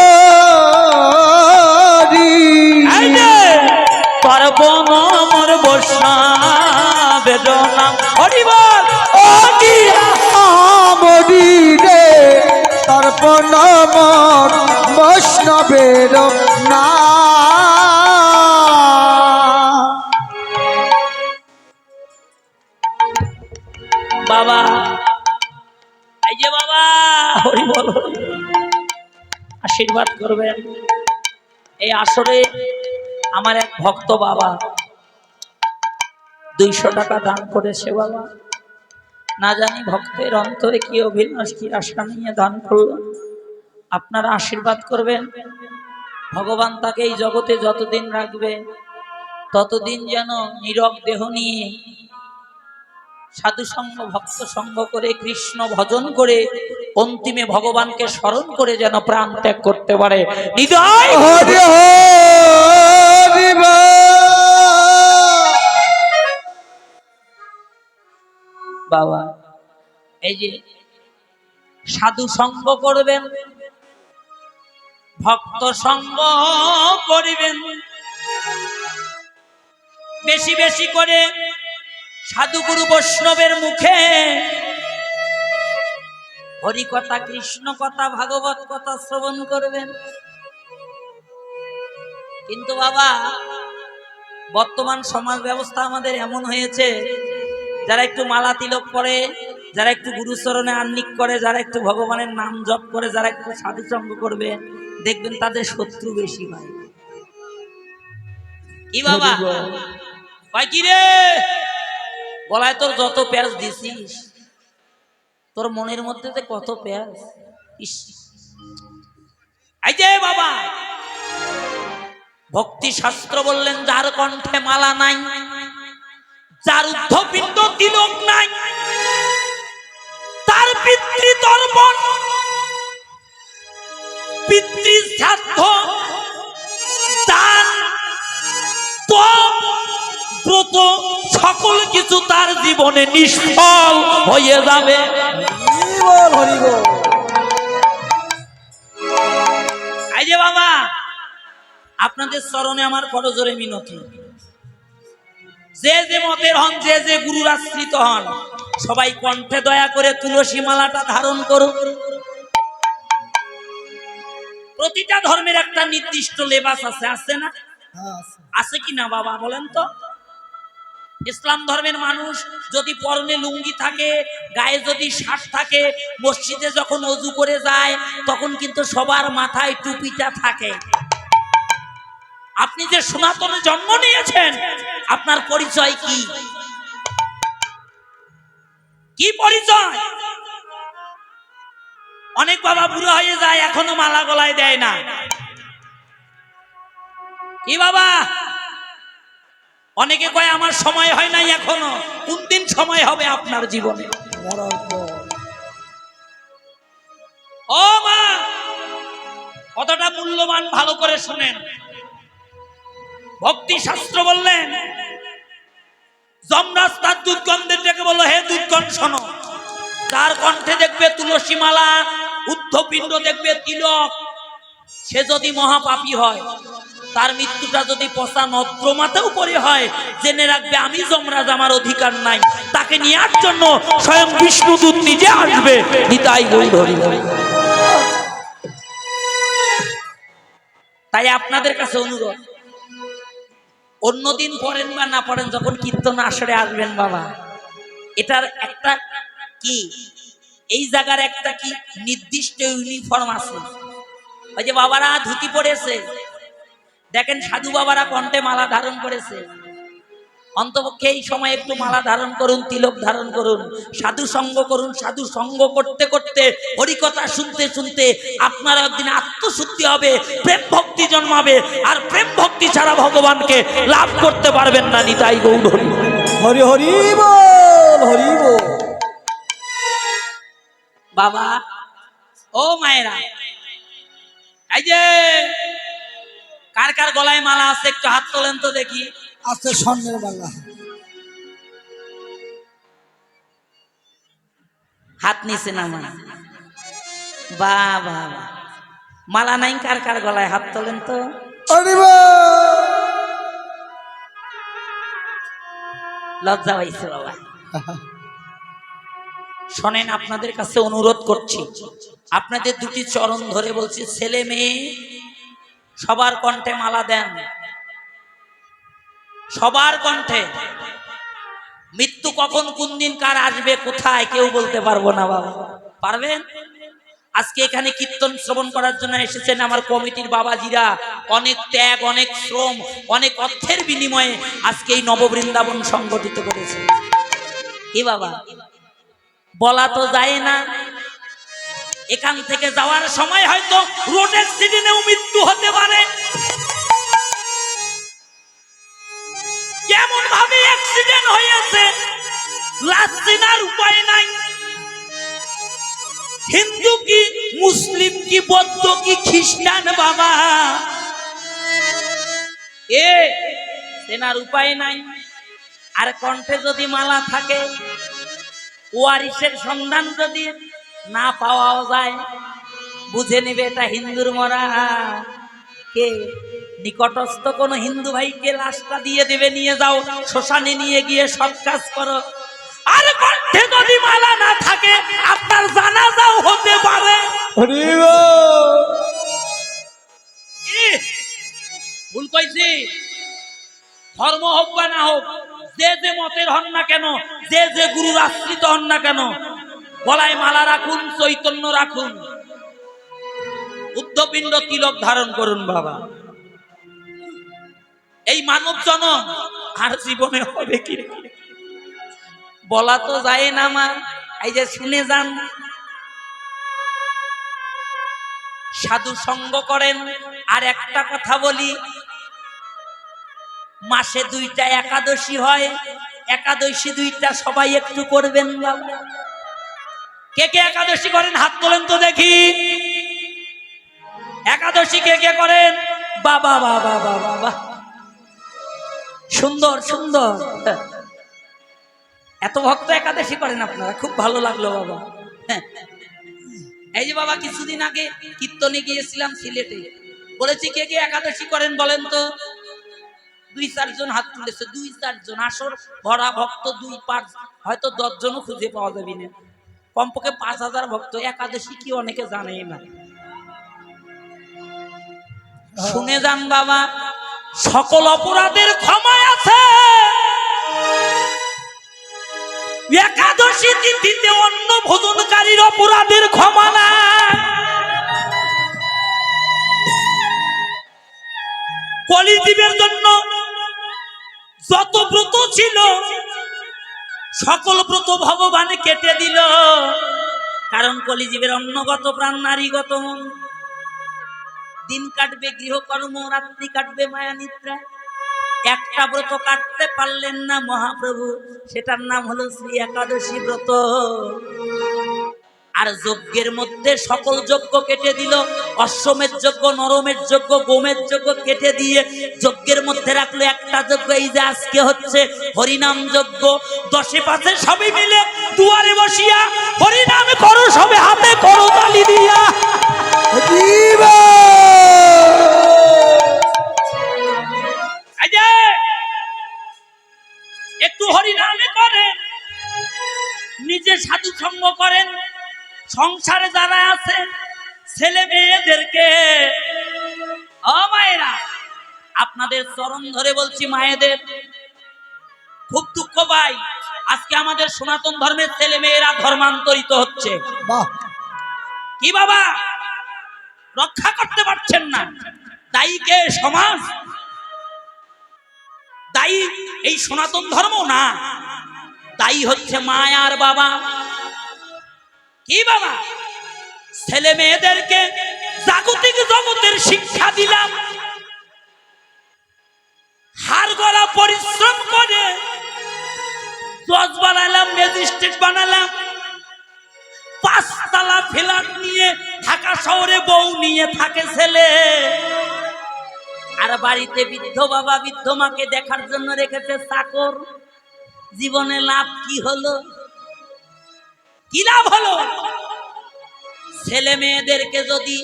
পার্বণ মোর বৈষ্ণবের নাম হরিবল মরি রে তর্পণ মর বৈষ্ণবের না। বাবা এই যে বাবা হরিবল আশীর্বাদ করবেন। এই আসরে আমার এক ভক্ত বাবা 200 টাকা দান করেছে বাবা। না জানি ভক্তের অন্তরে কি অভিলাষ কি আশা নিয়ে দান করল। আপনারা আশীর্বাদ করবেন ভগবান তাকে এই জগতে যতদিন রাখবে ততদিন যেন নীরব দেহ নিয়ে সাধু সঙ্গ ভক্ত সঙ্গ করে কৃষ্ণ ভজন করে অন্তিমে ভগবানকে স্মরণ করে যেন প্রাণ ত্যাগ করতে পারে। হৃদয় হরি হরি বাবা এই যে সাধু সঙ্গ করবেন ভক্ত সঙ্গ করিবেন বেশি বেশি করে সাধু গুরু বৈষ্ণবের মুখে হরি কথা কৃষ্ণ কথা ভাগবত কথা শ্রবণ করবেন। কিন্তু বাবা বর্তমান সমাজ ব্যবস্থা আমাদের এমন হয়েছে যারা একটু মালা তিলক করে, যারা একটু গুরুচরণে আহ্নিক করে, যারা একটু ভগবানের নাম জপ করে, যারা একটু সাধু সঙ্গ করবে দেখবেন তাদের শত্রু বেশি হয়। কি বাবা কয় কি রে গলায় তোর যত পেঁয়াজ দিছিস তোর মনের মধ্যে যে কত পেঁয়াজ। এই যে বাবা ভক্তি শাস্ত্র বললেন যার কণ্ঠে মালা নাই, যার ঊর্ধ্বপিণ্ড তিলক নাই, তার পিতৃতর্পণ পিতৃশ্রাদ্ধ দান তপ ব্রত সকল কিছু তার জীবনে নিষ্ফল হয়ে যাবে। এই যে বাবা আপনাদের চরণে আমার করজোরে মিনতি, যে যে মতের হন, যে যে গুরুর আশ্রিত হন, সবাই কণ্ঠে দয়া করে তুলসী মালাটা ধারণ করুন। প্রতিটা ধর্মের একটা নির্দিষ্ট লেবাস আছে, আছে না? আছে কি না বাবা বলেন তো? ইসলাম ধর্মের মানুষ যদি পরনে লুঙ্গি থাকে, গায়ে যদি শার্ট থাকে, মসজিদে যখন ওযু করে যায় তখন কিন্তু সবার মাথায় টুপিটা থাকে। আপনি যে সনাতনে জন্ম নিয়েছেন আপনার পরিচয় কি? কি পরিচয়? অনেক বাবা বুড়ো হয়ে যায় এখনো মালা গলায় দেয় না। কি বাবা? অনেকে কয় আমার সময় হয় নাই এখনো। কোন দিন সময় হবে আপনার জীবনে? ও মা কতটা মূল্যবান ভালো করে শুনেন। ভক্তি শাস্ত্র বললেন যমরাজ তার দুধগন্ধের ডেকে বলল হে দুধগণ শোনো, তার কণ্ঠে দেখবে তুলসী মালা, ঊর্ধ্বপিণ্ড দেখবে তিলক, সে যদি মহাপাপী হয়, তার মৃত্যুটা যদি পচা নদ্রমাতেও পড়ে হয়, জেনে রাখবে আমি যমরাজ, আমার অধিকার নাই, তাকে নেওয়ার জন্য স্বয়ং বিষ্ণুদূত নিজে আসবে। নিতাই গৌর হরি। তাই আপনাদের কাছে অনুরোধ, অন্যদিন পড়েন বা না পড়েন, যখন কীর্তন আসরে আসবেন বাবা, এটার একটা কি এই জায়গার একটা কি নির্দিষ্ট ইউনিফর্ম আছে। ওই যে বাবারা ধুতি পড়েছে, দেখেন সাধু বাবারা কণ্ঠে মালা ধারণ করেছে, অন্তপক্ষে এই সময় একটু মালা ধারণ করুন, তিলক ধারণ করুন, সাধু সঙ্গ করুন। সাধু সঙ্গ করতে করতে, হরিকথা শুনতে শুনতে আপনার একদিন আত্মশুদ্ধি হবে, প্রেম ভক্তি জন্মাবে। আর প্রেম ভক্তি ছাড়া ভগবানকে লাভ করতে পারবেন না। নিতাই গৌর হরি। হরি হরি বল, হরি বল। বাবা ও মায়েরা, এই যে কার কার গলায় মালা আছে একটু হাত তোলেন তো দেখি। আছে স্বর্ণের মালা। হাত নিচে নামান। বাবা মালা নাই কার কার গলায়? হাত তোলেন তো। হরি বল। লজ্জা পাইছে বাবা। শোনেন, আপনাদের কাছে অনুরোধ করছি, আপনাদের দুটি চরণ ধরে বলছি, ছেলে মেয়ে সবার কণ্ঠে মালা দেন, সবার কণ্ঠে। মৃত্যু কখন কোন দিন কার আসবে কোথায় কেউ বলতে পারবো না বাবা। পারবেন? আজকে এখানে কীর্তন শ্রবণ করার জন্য এসেছেন আমার কমিটির বাবাজিরা। অনেক ত্যাগ, অনেক শ্রম, অনেক অর্থের বিনিময়ে আজকে এই নববৃন্দাবন সংগঠিত করেছে। কি বাবা, বলা তো যায় না। এখান থেকে যাওয়ার সময় হয়তো রোড অ্যাক্সিডেন্টেও মৃত্যু হতে পারে। কেমন ভাবে অ্যাক্সিডেন্ট হয়েছে লাশ চেনার উপায় নাই। হিন্দু কি মুসলিম কি বৌদ্ধ কি খ্রিস্টান বাবা, এ চেনার উপায় নাই। আর কণ্ঠে যদি মালা থাকে, ওয়ারিসের সন্ধান যদি না পাওয়াও যায়, বুঝে নিবে এটা হিন্দুর মরা। কে নিকটস্থ কোন হিন্দু ভাইকে লাশটা দিয়ে দেবে, নিয়ে যাও শ্মশানে, নিয়ে গিয়ে সব কাজ করো। আর কণ্ঠে যদি মালা না থাকে, আপনার জানাজাও হতে পারে। হরি বল। ভুল কইছি? ধর্ম হোক বা না হোক, যে যে মতের হন না কেন, যে যে গুরুর আশ্রিত হন না কেন, গলায় মালা রাখুন, চৈতন্য রাখুন, উদ্ধপিণ্ড তিলক ধারণ করুন বাবা। এই মানব জনম আর জীবনে হবে কি বলা তো যায় না মা। এই যে শুনে যান, সাধু সঙ্গ করেন। আর একটা কথা বলি, মাসে 2টা একাদশী হয়, একাদশী 2টা সবাই একটু করবেন বাবা। কে কে একাদশী করেন হাত তোলেন তো দেখি। একাদশী কে কে করেন? বাবা বাবা বাবা বাবা, সুন্দর সুন্দর। এত ভক্ত একাদশী করেন আপনারা, খুব ভালো লাগলো বাবা। এই যে বাবা, কিছুদিন আগে কীর্তনে গিয়েছিলাম সিলেটে, বলেছি কে কে একাদশী করেন বলেন তো। 2-4 জন হাত তুলেছে, 2-4 জন। আসর ভরা ভক্ত, 2-5, হয়তো 10 জনও খুঁজে পাওয়া যাবে না। কমপক্ষে 5000 ভক্ত। একাদশী কি অনেকে জানেই না। শুনে যান বাবা, সকল অপরাধের ক্ষমা আছে। একাদশী তিথিতে অন্ন ভোজনকারীর অপরাধের ক্ষমা না। কলিজীবের জন্য যত ব্রত ছিল, সকল ব্রত ভগবান কেটে দিল। কারণ কলিজীবের অন্নগত প্রাণ, নারীগত মন। দিন কাটবে গৃহকর্ম, রাত্রি কাটবে মায়া নিদ্রা। একটা ব্রত কাটতে পারলেন না মহাপ্রভু, সেটার নাম হলো শ্রী একাদশী ব্রত। আর যজ্ঞের মধ্যে সকল যজ্ঞ কেটে দিল। অশ্বমের যজ্ঞ, নরমের যজ্ঞ, গোমের যজ্ঞ কেটে দিয়ে যজ্ঞের মধ্যে রাখলো একটা যজ্ঞ। এই যে আজকে হচ্ছে হরিনাম যজ্ঞ। 10-5 সবাই মিলে দুয়ারে বসিয়া হরিনাম করো, সবে হাতে করো তালি দিয়া। একটু হরিনামে করেন, নিজে সাধু সঙ্গ করেন। সংসারে যারা আছে ছেলে মেয়েদেরকে, ও মায়েরা, আপনাদের চরণ ধরে বলছি, মায়েদের খুব দুঃখ পাই। আজকে আমাদের সনাতন ধর্মের ছেলে মেয়েরা ধর্মান্তরিত হচ্ছে। কি বাবা, রক্ষা করতে পারছেন না। দায়ী কে? সমাজ। দায়ী দায়ী এই সনাতন ধর্ম না, দায়ী হচ্ছে মা আর বাবা। কি বাবা? ছেলে মেয়েদেরকে জাগতিক জগতের শিক্ষা দিলাম, হাড় গলা পরিশ্রম করে জজ বানালাম, ম্যাজিস্ট্রেট বানালাম, 5 তলা ফ্ল্যাট নিয়ে ঢাকা শহরে বউ নিয়ে থাকে ছেলে, আর বাড়িতে বৃদ্ধ বাবা বৃদ্ধ মাকে দেখার জন্য রেখেছে চাকর। জীবনে লাভ কি হলো? কি লাভ হলো? ছেলে মেয়েদেরকে যদি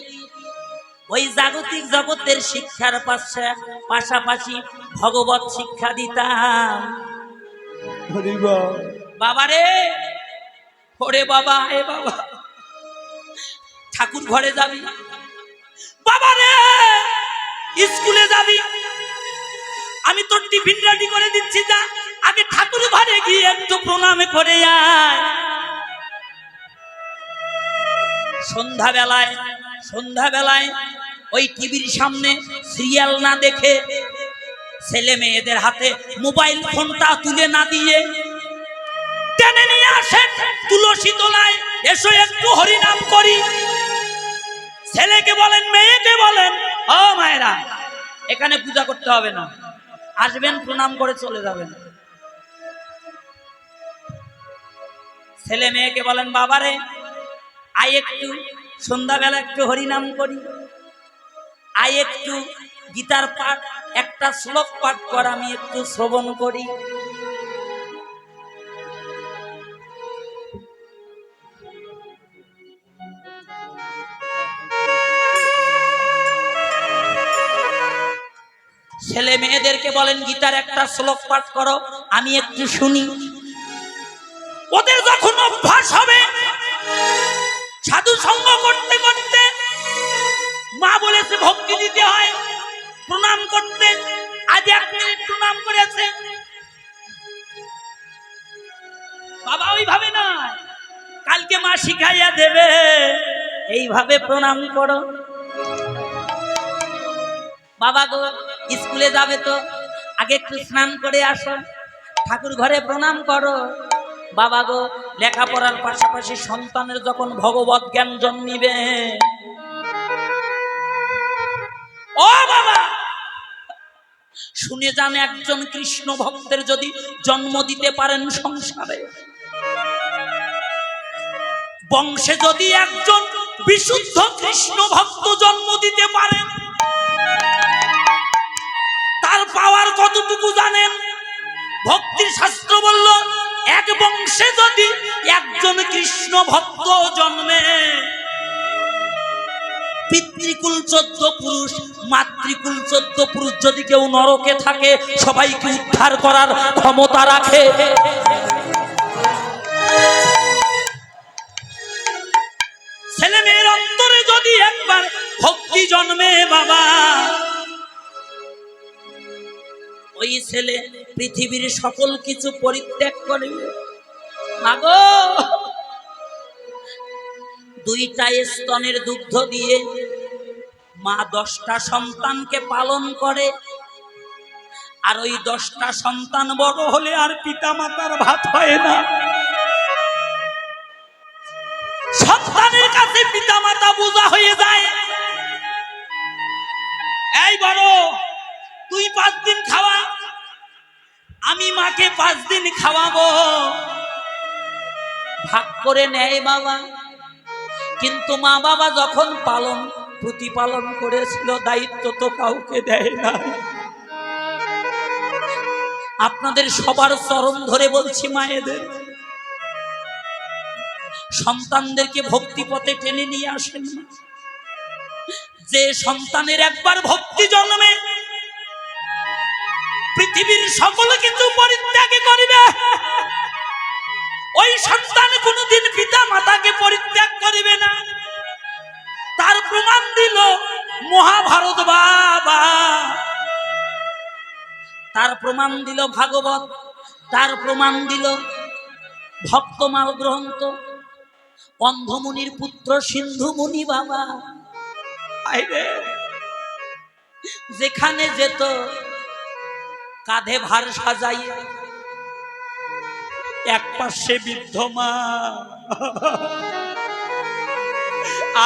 ওই জাগতিক জগতের শিক্ষার পাশাপাশি ভগবত শিক্ষা দিতাম, বাবা রে, ওরে বাবা, এ বাবা, ঠাকুর ঘরে যাবি, বাবা রে স্কুলে যাবি, আমি তোর টিফিন রেডি করে দিচ্ছি, যা আগে ঠাকুর ঘরে গিয়ে একটু প্রণাম করে আয়। সন্ধ্যাবেলায় ওই টিভির সামনে সিরিয়াল না দেখে, ছেলে মেয়েদের হাতে মোবাইল ফোনটা তুলে না দিয়ে টেনে নিয়ে আসেন তুলসী তলায়, এসো একটু হরিনাম করি। ছেলেকে বলেন, মেয়েকে বলেন, ও মায়েরা এখানে পূজা করতে হবে না, আসবেন প্রণাম করে চলে যাবেন। ছেলে মেয়েকে বলেন, বাবারে আয় একটু সন্ধ্যাবেলা একটু হরিনাম করি, আয় একটু গীতার পাঠ, একটা শ্লোক পাঠ কর, আমি একটু শ্রবণ করি। ছেলে মেয়েদেরকে বলেন, গীতার একটা শ্লোক পাঠ করো, আমি একটু শুনি। ওদের যখন অভ্যাস হবে সাধু সঙ্গ করতে করতে, মা বলেছে ভক্তি দিতে হয়, প্রণাম করতে, আজ 1 মিনিট প্রণাম করেছে, বাবা ওইভাবে নয়, কালকে মা শিখাইয়া দেবে, এইভাবে প্রণাম করো। বাবা গো স্কুলে যাবে তো আগে একটু স্নান করে আসো, ঠাকুর ঘরে প্রণাম করো। বাবা গো লেখাপড়ার পাশাপাশি সন্তানের যখন ভগবত জ্ঞান জন্মিবে, ও বাবা শুনে যান, একজন কৃষ্ণ ভক্তের যদি জন্ম দিতে পারেন সংসারে, বংশে যদি একজন বিশুদ্ধ কৃষ্ণ ভক্ত জন্ম দিতে পারেন, তার পাওয়ার কতটুকু জানেন? ভক্তির শাস্ত্র বলল, এক বংশে যদি একজন কৃষ্ণ ভক্ত জন্মে, পিতৃকুল 14 পুরুষ, মাতৃকুল 14 পুরুষ যদি কেউ নরকে থাকে, সবাইকে উদ্ধার করার ক্ষমতা রাখে। ছেলে মেয়ের অন্তরে যদি একবার ভক্তি জন্মে বাবা, ওই ছেলে পৃথিবীর সকল কিছু পরিত্যাগ করবে। মাগো 2টা স্তনের দুগ্ধ দিয়ে মা 10টা সন্তানকে পালন করে, আর ওই 10টা সন্তান বড় হলে আর পিতা মাতার ভাত হয় না। সন্তানের কাছে পিতা মাতা বোঝা হয়ে যায়। এই বড়, তুই 5 দিন খাওয়া, আমি মাকে 5 দিন খাওয়াবো, ভাগ করে নেয় বাবা। কিন্তু মা বাবা যখন প্রতিপালন করেছিল, দায়িত্ব তো কাউকে দেয় না। আপনাদের সবার চরণ ধরে বলছি, মায়েদের সন্তানদেরকে ভক্তি পথে টেনে নিয়ে আসেন। যে সন্তানের একবার ভক্তি জন্মে, পৃথিবীর সকল কিছু পরিত্যাগ করিবে, ওই সন্তান কোনদিন পিতা মাতাকে পরিত্যাগ করিবে না। তার প্রমাণ দিল মহাভারত বাবা, তার প্রমাণ দিল ভাগবত, তার প্রমাণ দিল ভক্তমাল গ্রন্থ, অন্ধমুনির পুত্র সিন্ধু মুনি বাবা। যেখানে যেত কাঁধে ভার সাজাইয়ে এক পাশে বৃদ্ধ মা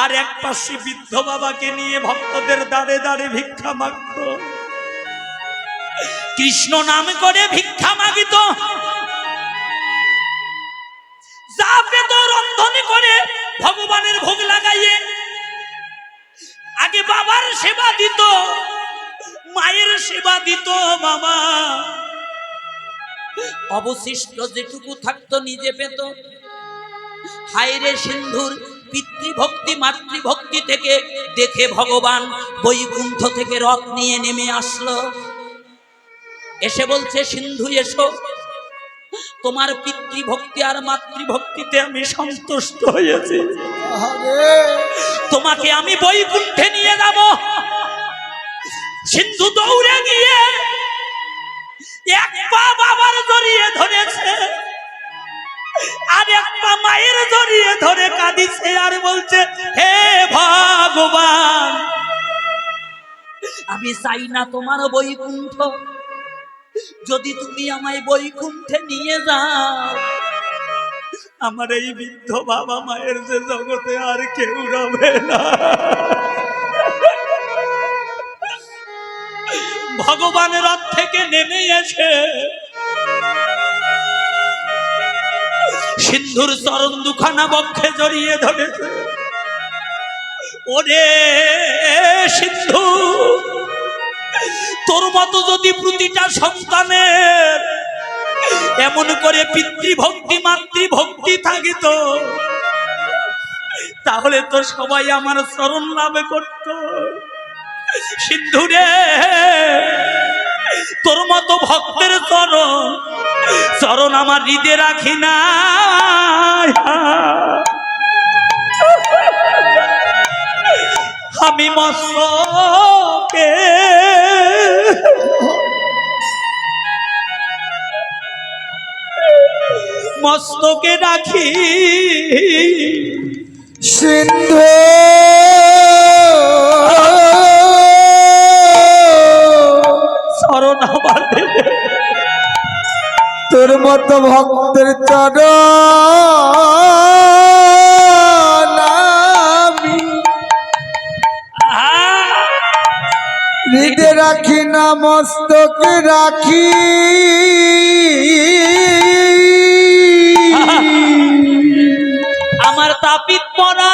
আর এক পাশে বৃদ্ধ বাবাকে নিয়ে ভক্তদের দাঁড়ে দাঁড়ে ভিক্ষা মাগত, কৃষ্ণ নাম করে ভিক্ষা মাগিত। যা পেত রন্ধনে করে ভগবানের ভোগ লাগাইয়ে আগে বাবার সেবা দিত, মায়ের সেবা দিত বাবা, অবশিষ্ট যেটুকু থাকতো নিজে পেত। হায়রে সিন্ধুর পিতৃভক্তি মাতৃভক্তি থেকে দেখে ভগবান বৈকুণ্ঠ থেকে রথ নিয়ে নেমে আসলো, এসে বলছে সিন্ধু এসো, তোমার পিতৃভক্তি আর মাতৃভক্তিতে আমি সন্তুষ্ট হয়েছি, তোমাকে আমি বৈকুণ্ঠে নিয়ে যাব। সিন্ধু দৌড়ে গিয়ে এক পা বাবার জড়িয়ে ধরেছে আর এক পা মায়ের জড়িয়ে ধরে কাঁদিছে আর বলছে, হে ভগবান, আমি চাই না তোমার বৈকুণ্ঠ, যদি তুমি আমায় বৈকুণ্ঠে নিয়ে যাও আমার এই বৃদ্ধ বাবা মায়ের যে জগতে আর কেউ রবে না। ভগবানের রথ থেকে নেমে এসে সিন্ধুর চরণ দুখানা বক্ষে জড়িয়ে ধরেছে। ওরে সিন্ধু, তোর মতো যদি প্রতিটা সন্তানের এমন করে পিতৃভক্তি মাতৃভক্তি থাকিত তাহলে তো সবাই আমার চরণ লাভ করত। সিন্ধুরে, তোর মতো ভক্তের চরণ আমার হৃদয়ে রাখি না, আমি মস্তকে রাখি সিন্ধু চরণ আমার তোর মতো ভক্তের চরণ আমি হৃদয়ে রাখি না, মস্তকে রাখি। আমার তাপিত পরা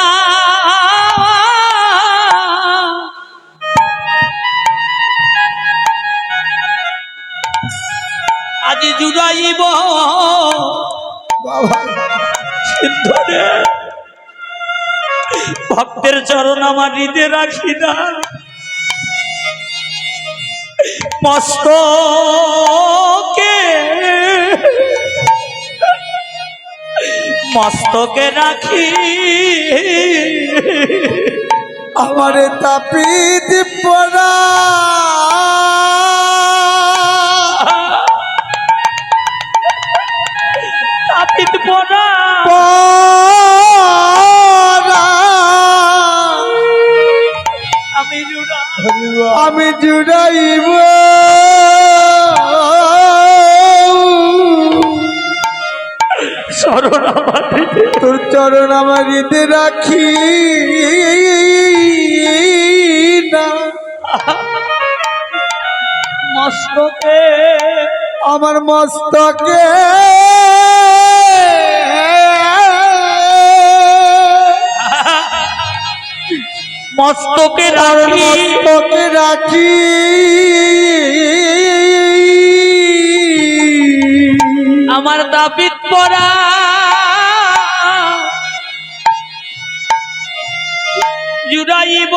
আজি জুড়াইব সিন্ধুরে, ভক্তের চরণ আমার হৃদয়ে রাখি না, মস্তকে রাখি। আমার তাপিত পরা তাপিত পরা আমি জুড়াইব তোর চরণ আমার হৃদয়ে রাখি না, মস্তকে আমার মস্তকে মস্তকে রাখি, মস্তকে রাখি। আমার তাপিত পরা জুড়াইব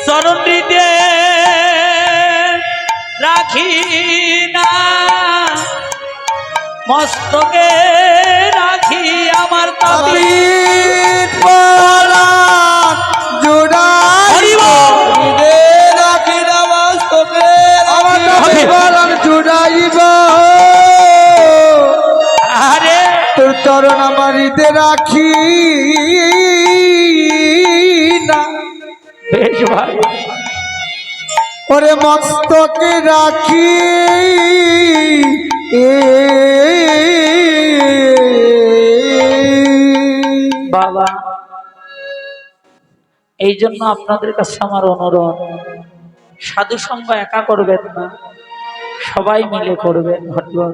চরণ হৃদয়ে রাখি না, মস্তকে রাখি। আমার তাপিত পরা জুড়াইব রাখি না, মস্তকে আমার তাপিত পরা জুড়াইব তোর চরণ আমার হৃদয়ে রাখি না। বেশ ভাই, ও ওরে মস্তকে রাখি বাবা, এই জন্য আপনাদের কাছে আমার অনুরোধ, সাধু সঙ্গ একা করবেন না, সবাই মিলে করবেন। ঘটবেন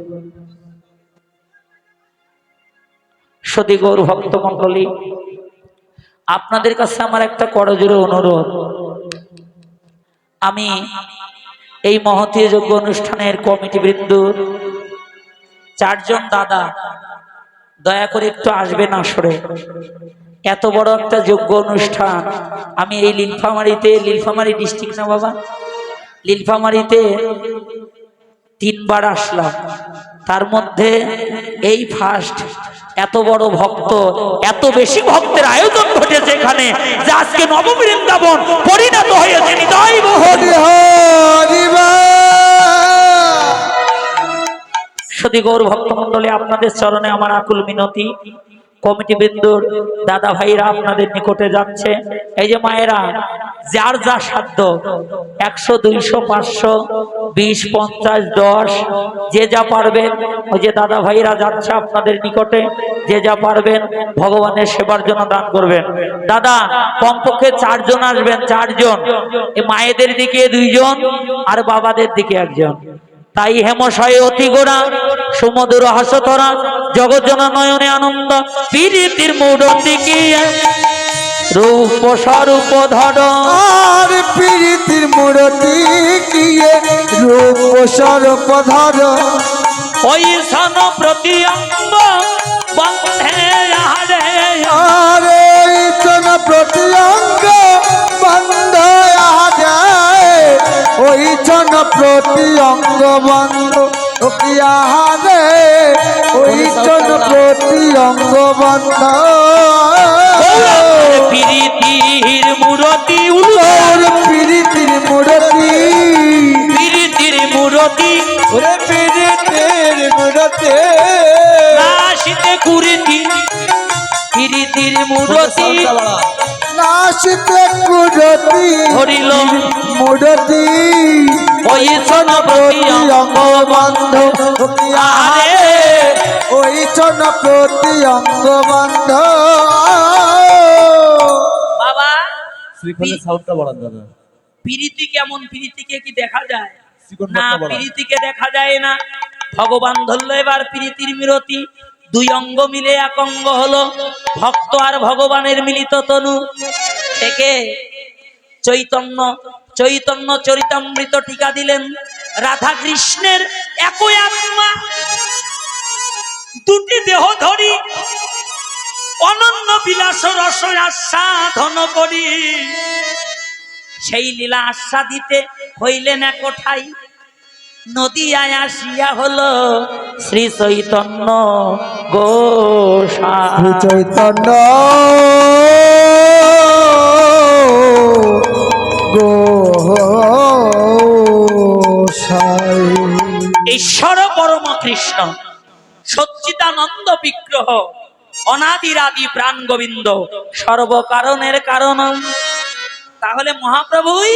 সতী গৌর ভক্ত মণ্ডলী, আপনাদের কাছে আমার একটা করজোড়ে অনুরোধ, আমি এই মহতীয় যজ্ঞ অনুষ্ঠানের কমিটি বৃন্দ চারজন দাদা দয়া করে একটু আসবেন আসরে। এত বড় একটা যজ্ঞ অনুষ্ঠান আমি এই নীলফামারী ডিস্ট্রিক্ট না বাবা, নীলফামারীতে 3 বার আসলাম, তার মধ্যে এই ফার্স্ট এত বড় ভক্ত, এত বেশি ভক্তের আয়োজন ঘটেছে এখানে, যে আজকে নববৃন্দাবন পরিণত হয়েছে নিতাই হরি হরি সতী গৌর ভক্ত মণ্ডলী, আপনাদের চরণে আমার আকুল মিনতি। কমিটি বৃন্দর দাদা ভাইরা আপনাদের নিকটে যাচ্ছে। এই যে মায়েরা, যার যা সাধ্য 100, 200, 500, 20, 50, 10 যে যা পারবেন, ওই যে দাদা ভাইরা যাচ্ছে আপনাদের নিকটে, যে যা পারবেন ভগবানের সেবার জন্য দান করবেন। দাদা কমপক্ষে 4 জন আসবেন, 4 জন, এই মায়েদের দিকে 2 জন আর বাবাদের দিকে 1 জন। তাই হেমশয় অতি গোড়া সুমধুর হাসতরা জগজ্জনা নয়নে আনন্দ প্রীতির মূরতি কি রূপ স্বরূপ ধর, আর প্রীতির মূরতি কি রূপ স্বরূপ ধর, ওই সন প্রতি অঙ্গ বন্ধে আহারে, আরে জন প্রতি অঙ্গ বন্ধ আহারে, ওই জন প্রতি অঙ্গ বন্ধ আহারে, ওই জন প্রতি অঙ্গ বন্ধ প্রীতির মূরতি উলোর প্রীতির মূরতি, প্রীতির মূরতি ওরে প্রীতির মূরতি নাশিতে কুরীতি প্রীতির মূরতি নাশিতে কুরতি হরিল মূরতি, ওই জন প্রতি অঙ্গ বন্ধ আহারে, ওই জন প্রতি অঙ্গ বন্ধ। বাবা শ্রীখণ্ডের সাউন্ডটা বাড়ান দাদা। প্রীতি কেমন? প্রীতিকে কি দেখা যায়? শ্রীখণ্ড না, বাড়ান। প্রীতিকে দেখা যায় না। ভগবান ধরলো এবার প্রীতির মিরতি, 2 অঙ্গ মিলে 1 অঙ্গ হলো, ভক্ত আর ভগবানের মিলিত তনু থেকে চৈতন্য চরিতামৃত টিকা দিলেন। রাধা কৃষ্ণের একই আত্মা, 2টি দেহ ধরি অনন্য বিলাস রস আস্বাদন করি, সেই লীলা আস্বাদিতে হইলেন এক কোঠায়, নদিয়ায় আসিয়া হলো শ্রী চৈতন্য গোসাই। শ্রী চৈতন্য গোসাই, ঈশ্বর পরম কৃষ্ণ সচ্চিদানন্দ বিগ্রহ, অনাদিরাদি প্রাণ গোবিন্দ, সর্বকারণের কারণ। তাহলে মহাপ্রভুই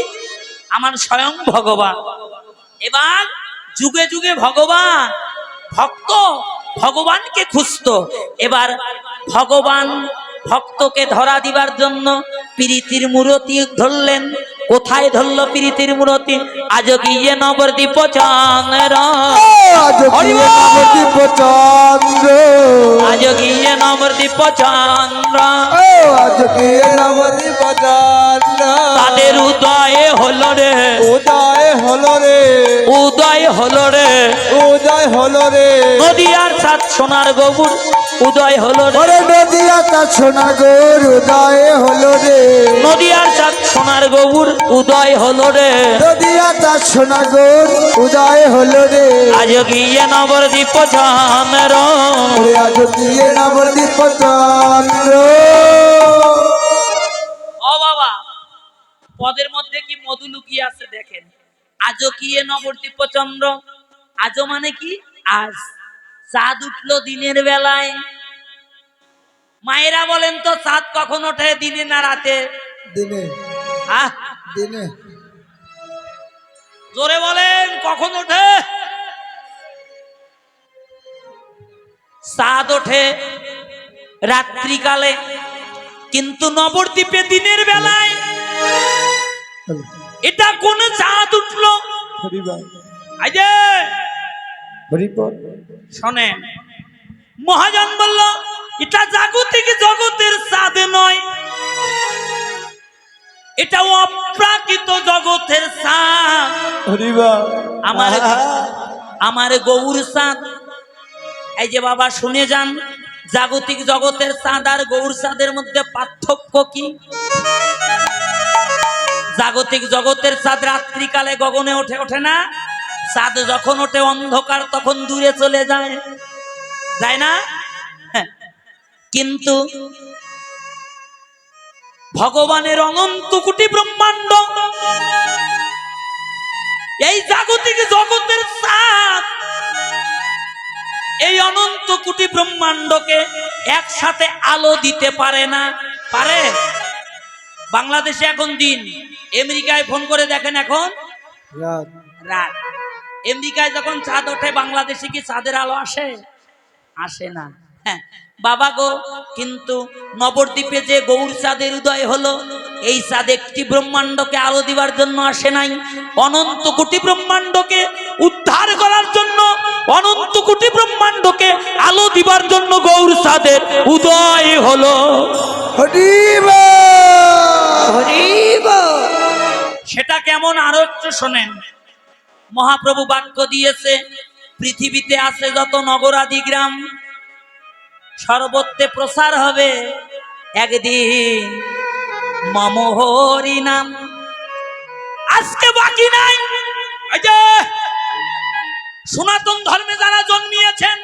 আমার স্বয়ং ভগবান। এবার যুগে যুগে ভগবান ভক্ত ভগবানকে খুঁজত, এবার ভগবান ভক্তকে ধরা দিবার জন্য প্রীতির মূরতি ধরলেন। কোথায় ধরল প্রীতির মূরতি? আজ গিয়ে নবদ্বীপ চন্দ্র, আজ গিয়ে নবদ্বীপ চন্দ্র, আজ গিয়ে নবদ্বীপ চন্দ্র, আজ গিয়ে নবদ্বীপ চন্দ্র, তাদের উদয়ে হলো রে, উদয় হলো রে, উদয় হলো রে, উদয় হলো রে, নদিয়ার 7 সোনার গবুর উদয় হলো রে, ওরে নদিয়া তা সোনার গৌর উদয় হলো রে, নদিয়ার 7 সোনার গবুর উদয় হলো রে, নদিয়া তা সোনার গৌর উদয় হলো রে, আজ গিয়ে নবদ্বীপ চন্দ্র, ওরে আজ গিয়ে নবদ্বীপ চন্দ্র। ও বাবা, পদের মধ্যে কি মধু লুকিয়ে আছে দেখেন। আজ গিয়ে নবদ্বীপ চন্দ্র, আজ মানে কি? আজ। চাঁদ উঠলো দিনের বেলায়। মায়েরা বলেন তো, চাঁদ কখন ওঠে, দিনে না রাতে? দিনে আহ, দিনে জোরে বলেন কখন ওঠে? চাঁদ ওঠে রাত্রিকালে, কিন্তু নবদ্বীপে দিনের বেলায়। এটা কোন চাঁদ উঠলো? শোনেন, মহাজন বলল এটা জাগতিক জগতের চাঁদ নয়, এটা অপ্রাকৃত জগতের চাঁদ। আমার গৌর চাঁদ। এই যে বাবা শুনে যান, জাগতিক জগতের চাঁদ আর গৌর চাঁদের মধ্যে পার্থক্য কি? জাগতিক জগতের চাঁদ রাত্রিকালে গগনে ওঠে, ওঠে না? চাঁদ যখন ওঠে অন্ধকার তখন দূরে চলে যায়, যায় না? কিন্তু ভগবানের অনন্ত কোটি ব্রহ্মাণ্ড, এই জাগতিক জগতের চাঁদ এই অনন্ত কোটি ব্রহ্মাণ্ডকে একসাথে আলো দিতে পারে না। পারে? বাংলাদেশে এখন দিন, আমেরিকায় ফোন করে দেখেন এখন রাত। আমেরিকায় যখন চাঁদ ওঠে, বাংলাদেশে কি চাঁদের আলো আসে? আসে না। হ্যাঁ বাবা গো, কিন্তু নবদ্বীপে যে গৌর চাঁদের উদয় হলো, এই চাঁদ একটি ব্রহ্মাণ্ডকে আলো দিবার জন্য আসে নাই, অনন্ত কোটি ব্রহ্মাণ্ডকে উদ্ধার করার জন্য, অনন্ত কোটি ব্রহ্মাণ্ডকে আলো দিবার জন্য গৌর চাঁদের উদয় হলো। সেটা কেমন আরো একটু শোনেন। মহাপ্রভু বাক্য দিয়েছে, পৃথিবীতে আছে যত নগরাদি গ্রাম, সর্বত্রে প্রসার হবে একদিন মম হরি নাম। আজকে বাকি নাই। এই যে সনাতন ধর্মে যারা জন্মিয়েছেন,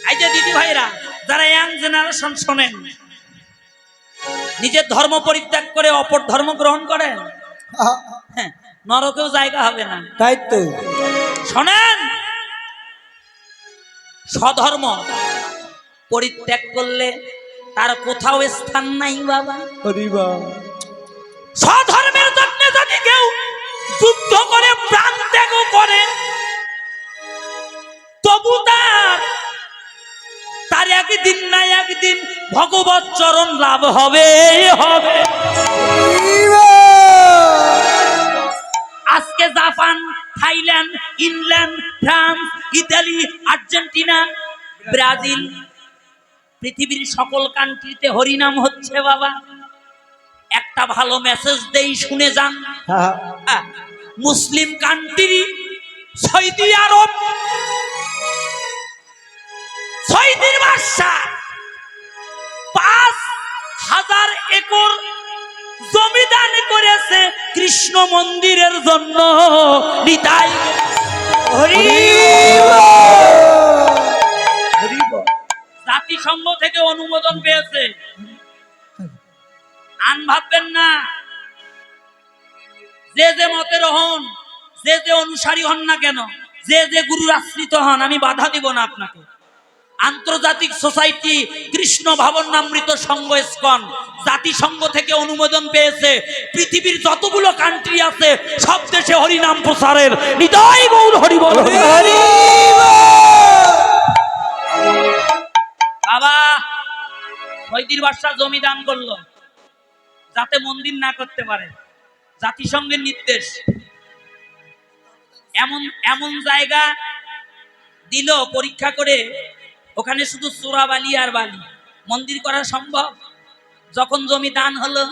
এই যে দিদি ভাইরা যারা ইয়াং জেনারেশন, শোনেন, নিজের ধর্ম পরিত্যাগ করে অপর ধর্ম গ্রহণ করেন, হ্যাঁ নরকেও জায়গা হবে না। তাই তো শোনেন, স্বধর্ম পরিত্যাগ করলে তার কোথাও স্থান নাই বাবা। স্বধর্মের জন্য যদি কেউ যুদ্ধ করে প্রাণ ত্যাগ করে, তবু তার একদিন না একদিন ভগবত চরণ লাভ হবে হবে। আজকে Japan, Thailand, England, France, Italy, Argentina, Brazil, পৃথিবীর সকল কান্ট্রিতে হরিনাম হচ্ছে বাবা। একটা ভালো মেসেজ দেই, শুনে যান। মুসলিম কান্ট্রি সৌদি আরব, সৌদির বাদশা ৫,০০০ একর জমি দান করেছে কৃষ্ণ মন্দিরের জন্য। নিতাই জাতিসংঘ থেকে অনুমোদন পেয়েছে। আন ভাববেন না, যে যে মতের হন, যে যে অনুসারী হন না কেন, যে যে গুরুর আশ্রিত হন, আমি বাধা দিব না আপনাকে। আন্তর্জাতিক সোসাইটি কৃষ্ণ ভাবনামৃত সংঘ ইসকন জাতিসংঘ থেকে অনুমোদন পেয়েছে, পৃথিবীর যতগুলো কান্ট্রি আছে সব দেশে হরিনাম প্রচারের। নিতাই গৌর হরি বল। বাবা সৌদির বাদশা জমি দান করলো যাতে মন্দির না করতে পারে, জাতিসংঘের নির্দেশ। এমন এমন জায়গা দিল পরীক্ষা করে, ওখানে শুধু চোরা বালি আর বালি, মন্দির করা সম্ভব? যখন জমি দান হলো,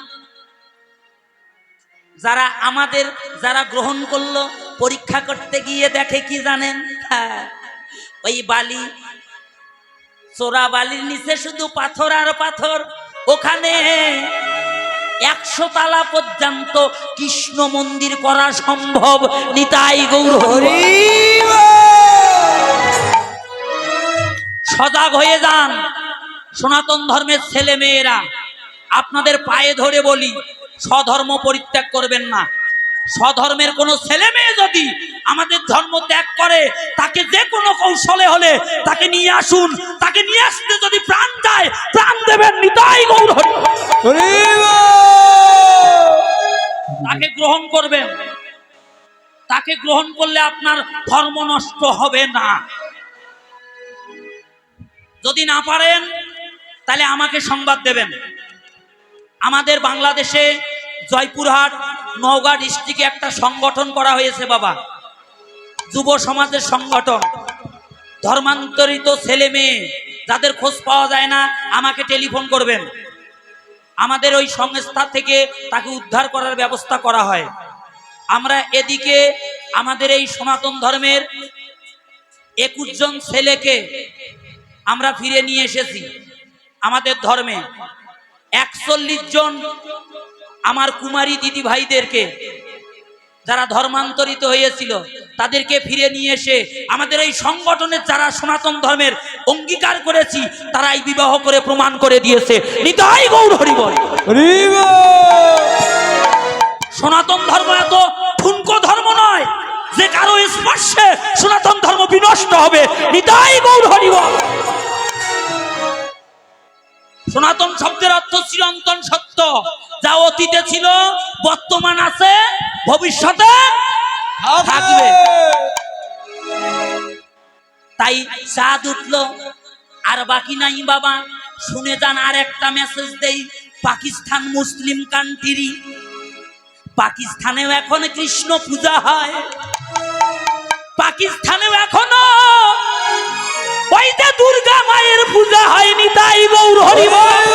যারা গ্রহণ করলো, পরীক্ষা করতে গিয়ে দেখে কি জানেন? ওই বালি, চোরা বালির নিচে শুধু পাথর আর পাথর। ওখানে ১০০ তালা পর্যন্ত কৃষ্ণ মন্দির করা সম্ভব। নিতাই গৌর হরি। সজাগ হয়ে যান সনাতন ধর্মের ছেলে মেয়েরা, আপনাদের পায়ে ধরে বলি, স্বধর্ম পরিত্যাগ করবেন না। স্বধর্মের কোন ছেলে মেয়ে যদি আমাদের ধর্ম ত্যাগ করে, তাকে যে কোনো কৌশলে হলে তাকে নিয়ে আসুন। তাকে নিয়ে আসতে যদি প্রাণ যায়, প্রাণ দেবেন। নিতাই গৌর হরি। তাকে গ্রহণ করবেন, তাকে গ্রহণ করলে আপনার ধর্ম নষ্ট হবে না। যদি না পারেন তাহলে আমাকে সংবাদ দেবেন। আমাদের বাংলাদেশে জয়পুরহাট নওগাঁ ডিস্ট্রিক্টে একটা সংগঠন করা হয়েছে বাবা, যুব সমাজের সংগঠন। ধর্মান্তরিত ছেলে মেয়ে যাদের খোঁজ পাওয়া যায় না আমাকে টেলিফোন করবেন, আমাদের ওই সংস্থা থেকে তাকে উদ্ধার করার ব্যবস্থা করা হয়। আমরা এদিকে আমাদের এই সনাতন ধর্মের 21 জন ছেলেকে আমরা ফিরে নিয়ে এসেছি আমাদের ধর্মে। 41 জন আমার কুমারী দিদি ভাইদেরকে যারা ধর্মান্তরিত হয়েছিল তাদেরকে ফিরে নিয়ে এসে আমাদের এই সংগঠনের যারা সনাতন ধর্মের অঙ্গীকার করেছি তারাই বিবাহ করে প্রমাণ করে দিয়েছে। নিতাই গৌর হরি বল। সনাতন ধর্ম এত ঠুনকো ধর্ম নয় যে কারো স্পর্শে সনাতন ধর্ম বিনষ্ট হবে। নিতাই গৌর হরি বল। সনাতন শব্দের অর্থ চিরন্তন সত্য, যা অতীতে ছিল, বর্তমান আছে, ভবিষ্যতে থাকবে। তাই চাঁদ উঠলো আর বাকি নাই বাবা। শুনে যান আর একটা মেসেজ দেই, পাকিস্তান মুসলিম কান্ট্রি, পাকিস্তানেও এখন কৃষ্ণ পূজা হয়, পাকিস্তানেও এখনো ওই যে দুর্গা মায়ের পূজা হয়নি। তাই গৌর হরি বল।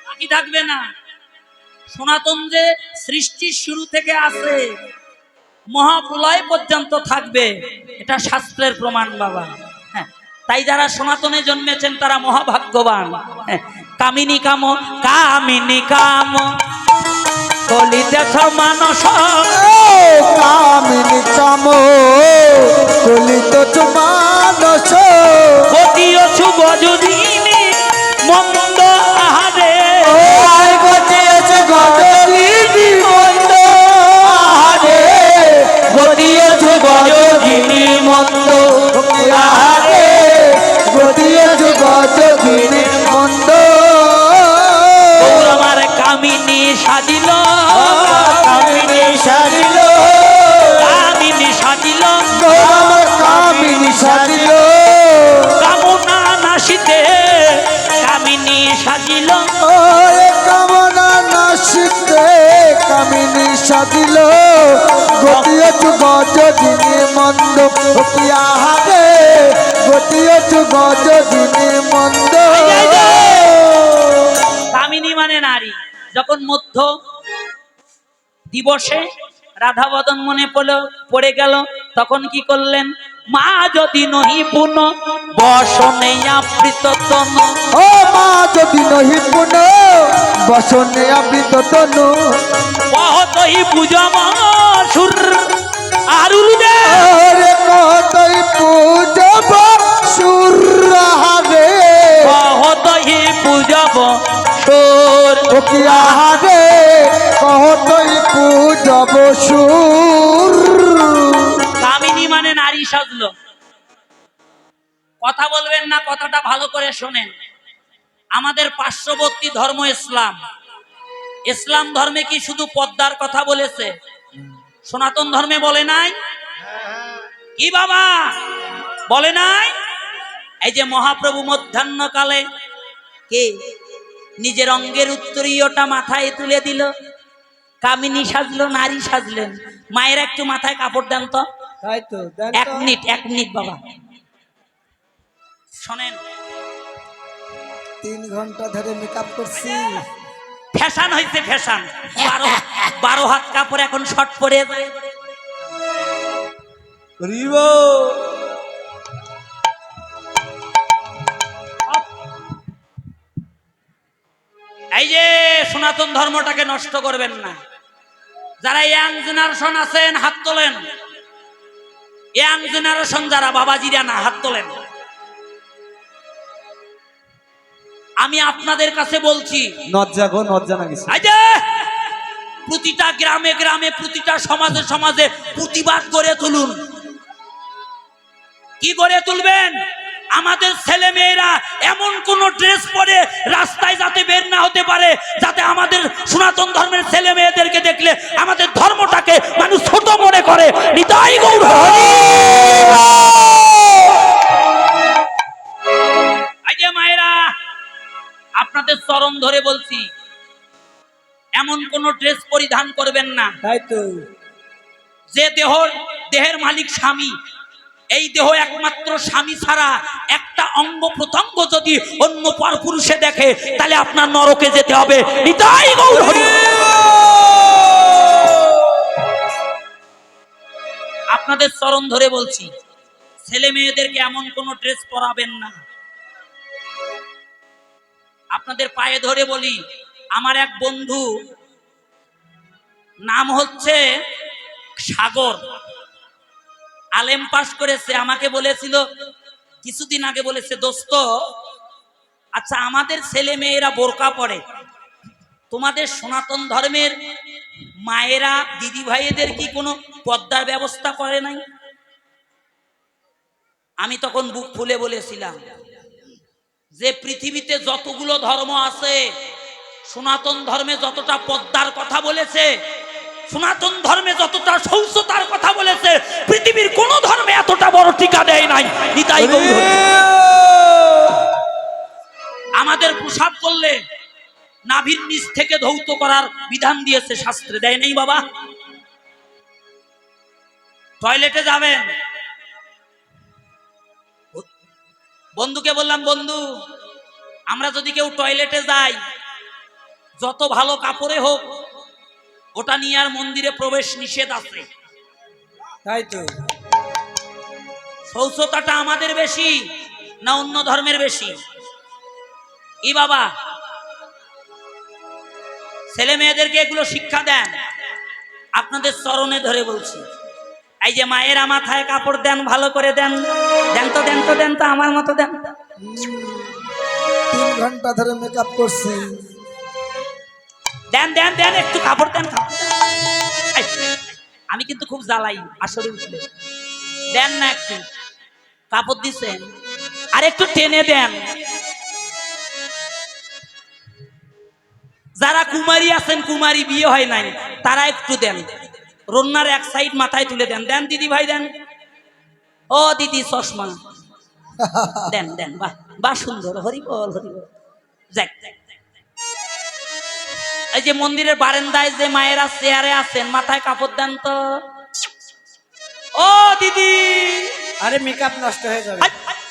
বাকি থাকবে না। সনাতন যে সৃষ্টির শুরু থেকে আছে মহাপ্রলয় পর্যন্ত থাকবে, এটা শাস্ত্রের প্রমাণ বাবা। হ্যাঁ, তাই যারা সনাতনে জন্মেছেন তারা মহাভাগ্যবান। কামিনী কাম কামিনী কাম কলিতেছ মানস, কামিনী কাম কলিতেছ মানস, গতিয়ছু গজদিনী মন্দ আহারে, গতিয়ছু গজদিনী মন্দ আহারে, গতিয়ছু গজদিনী মন্দ আহারে, গতিয়ছু গজদিনী মন্দ। আমার কামিনী সাজিল, কামিনী সাজিল, কামিনী সাজিল, আমার কামিনী সাজিল, কামনা নাশিতে কামিনী সাজিল, ওরে কামনা নাশিতে কামিনী সাজিল, গতিয়ছু গজদিনী মন্দ আহারে, গতিয়ছু গজদিনী মন্দ। কামিনী মানে নারী। যখন মধ্য দিবসে রাধা বদন মনে পড়ে গেল তখন কি করলেন, মা যদি নহি পুন বসনে আবৃত তনু, ও মা যদি নহি পুন বসনে আবৃত তনু, কহতই পূজম সুর আরুদে, ওরে কতই পূজব সুর আহারে, কহতই পূজব সুর আহারে, কতই পূজব সুর। কামিনী মানে নারী সাজলো। কথা বলবেন না, কথাটা ভালো করে শোনেন। আমাদের পার্শ্ববর্তী ধর্ম ইসলাম, ইসলাম ধর্মে কি শুধু পর্দার কথা বলেছে? সনাতন ধর্মে বলে নাই? কি বাবা বলে নাই? এই যে মহাপ্রভু মধ্যাহ্নকালে কে নিজের অঙ্গের উত্তরীয়টা মাথায় তুলে দিল, কামিনী সাজলো, নারী সাজলেন। মায়ের একটু মাথায় কাপড় দেন তো। তাই তো, এক মিনিট বাবা শোনেন। 3 ঘন্টা ধরে মেকআপ করছি। ফ্যাশন হয়েছে ফ্যাশন। 12 হাত কাপড় এখন শর্ট পরে যায়। এই যে সনাতন ধর্মটাকে নষ্ট করবেন না। যারা ইয়াং জেনারেশন আছেন হাত তোলেন। ইয়াং জেনারেশন যারা, বাবাজিরা না, হাত তোলেন। আমি আপনাদের কাছে বলছি, নজ্জা গো, নজ্জা না কিছু। এই যে প্রতিটা গ্রামে গ্রামে, প্রতিটা সমাজে সমাজে প্রতিবাদ গড়ে তুলুন। কি গড়ে তুলবেন? আমাদের ছেলে মেয়েরা এমন কোন ড্রেস পরে রাস্তায় যাতে বের না হতে পারে, যাতে আমাদের সনাতন ধর্মের ছেলে মেয়েদেরকে দেখলে আমাদের ধর্মটাকে মানুষ ছোট মনে করে। নিতাই গৌর হরি। এই যে মায়েরা, আপনাদের চরণ ধরে বলছি, এমন কোন ড্রেস পরিধান করবেন না। তাই তো যে দেহের মালিক স্বামী, এই দেহ একমাত্র স্বামী ছাড়া একটা অঙ্গ প্রত্যঙ্গ যদি অন্য পরপুরুষে দেখে, তাহলে আপনার নরকে যেতে হবে। নিতাই গৌর হরি। আপনাদের চরণ ধরে বলছি, ছেলে মেয়েদেরকে এমন কোন ড্রেস পরাবেন না। আপনাদের পায়ে ধরে বলি, আমার এক বন্ধু, নাম হচ্ছে সাগর, আলেম পাস করেছে, আমাকে বলেছিল কিছুদিন আগে, বলেছে দোস্ত, আচ্ছা আমাদের ছেলে মেয়েরা বোরকা পরে, তোমাদের সনাতন ধর্মের মায়েরা দিদি ভাইদের কি কোনো পর্দার ব্যবস্থা করে নাই? আমি তখন বুক ফুলে বলেছিলাম যে পৃথিবীতে যতগুলো ধর্ম আছে, সনাতন ধর্মে যতটা পর্দার কথা বলেছে, সনাতন ধর্মে যতটা শৌচতার কথা বলেছে, পৃথিবীর কোন ধর্মে এতটা বড় টিকা দেয় নাই। নিতাই গৌর হরি। আমাদের প্রসাব করলে নাভির নিচ থেকে ধৌত করার বিধান দিয়েছে শাস্ত্রে, দেয় নাই বাবা? টয়লেটে যাবেন, বন্ধুকে বললাম, বন্ধু আমরা যদি কেউ টয়লেটে যাই, যত ভালো কাপড়ে হোক, ওটা নিয়ে আর মন্দিরে প্রবেশ নিষেধ আছে। তাই তো শৌচতাটা আমাদের বেশি না অন্য ধর্মের বেশি? কি বাবা, ছেলে মেয়েদেরকে এগুলো শিক্ষা দেন। আপনাদের চরণে ধরে বলছি, এই যে মায়েরা মাথায় কাপড় দেন, ভালো করে দেন, দেন তো দেন তো দেন তো, আমার মতো দেন। 3 ঘন্টা ধরে মেকআপ করছি। দেন দেন দেন, একটু কাপড় দেন, কাপড় দেন। আমি কিন্তু খুব জ্বালাই, আসলে উঠলে দেন না, একটু কাপড় দিচ্ছেন, আর একটু টেনে দেন। যারা কুমারী আছেন, কুমারী বিয়ে হয় নাই, তারা একটু দেন, রন্নার এক সাইড মাথায় তুলে দেন। দেন দিদি ভাই দেন। ও দিদি চশমা দেন দেন, বাহ বাহ, সুন্দর, হরি বল হরি বল। যাক, এই যে মন্দিরের বারান্দায় যে মায়েরা চেয়ারে আছেন, মাথায় কাপড় দেন তো। ও দিদি, আরে মেকআপ নষ্ট হয়ে যাবে।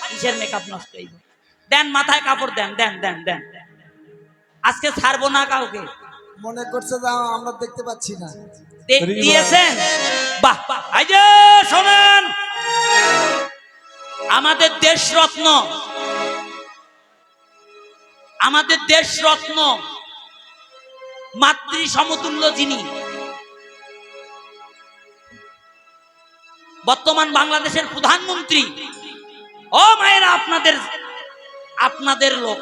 কিসের মেকআপ নষ্ট হইব? দেন, মাথায় কাপড় দেন, দেন দেন দেন। আজকে ছাড়বো না কাউকে। মনে করছে যে আমরা দেখতে পাচ্ছি না। দিয়েছেন, বাহ বাহ। এই যে শোনেন, আমাদের দেশ রত্ন, আমাদের দেশ রত্ন, মাতৃ সমতুল্য যিনি, বর্তমান বাংলাদেশের প্রধানমন্ত্রী, ও মায়েরা, আপনাদের লোক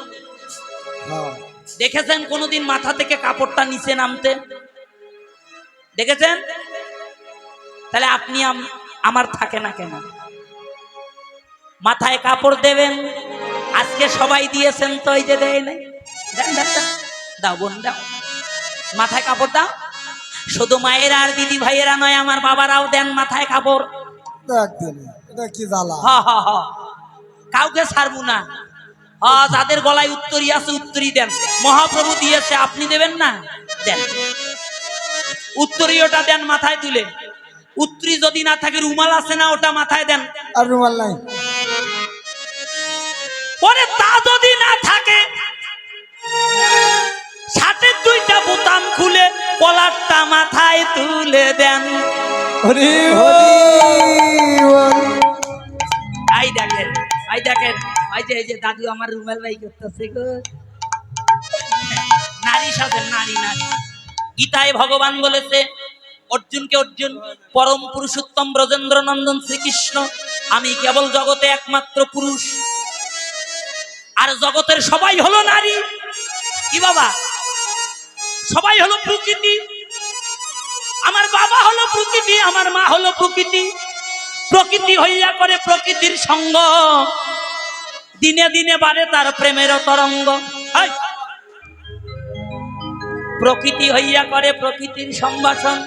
দেখেছেন কোনদিন মাথা থেকে কাপড়টা নিচে নামতে? দেখেছেন? তাহলে আপনি আমার থাকে না কেন? মাথায় কাপড় দেবেন। আজকে সবাই দিয়েছেন তো, এই যে দেয় নাই, দেন দেন দেন, দাও বোন দাও, মাথায় কাপড় দাও। শুধু মায়েরা আর দিদি ভাইয়েরা নয়, আমার বাবারাও দেন মাথায় কাপড়। এটা কি জ্বালা! হ হ হ, কাউকে ছাড়বো না। যাদের গলায় উত্তরী আছে, উত্তরী দেন। মহাপ্রভু দিয়েছে, আপনি দেবেন না? দেন, উত্তরীয়টা দেন মাথায় তুলে। উত্তরী যদি না থাকে, রুমাল আছে না, ওটা মাথায় দেন। আর রুমাল নাই? পরে তা যদি না থাকে, শার্টের 2টা বোতাম খুলে কলারটা মাথায় তুলে দেন। হরি আই দেখেন, আই দেখেন, এই যে দাদু আমার রুমাল বাই করতেছে গো। নারী সাজেন, নারী নারী। গীতায় ভগবান বলেছে অর্জুনকে, অর্জুন পরম পুরুষোত্তম ব্রজেন্দ্র নন্দন শ্রীকৃষ্ণ, আমি কেবল জগতে একমাত্র পুরুষ, আর জগতের সবাই হলো নারী। কি বাবা, সবাই হলো প্রকৃতি। আমার বাবা হলো প্রকৃতি, আমার মা হলো প্রকৃতি। প্রকৃতি হইয়া করে প্রকৃতির সঙ্গ, দিনে দিনে বাড়ে তার প্রেমের তরঙ্গ। হাই! প্রকৃতি হইয়া করে প্রকৃতির সম্ভাষণ।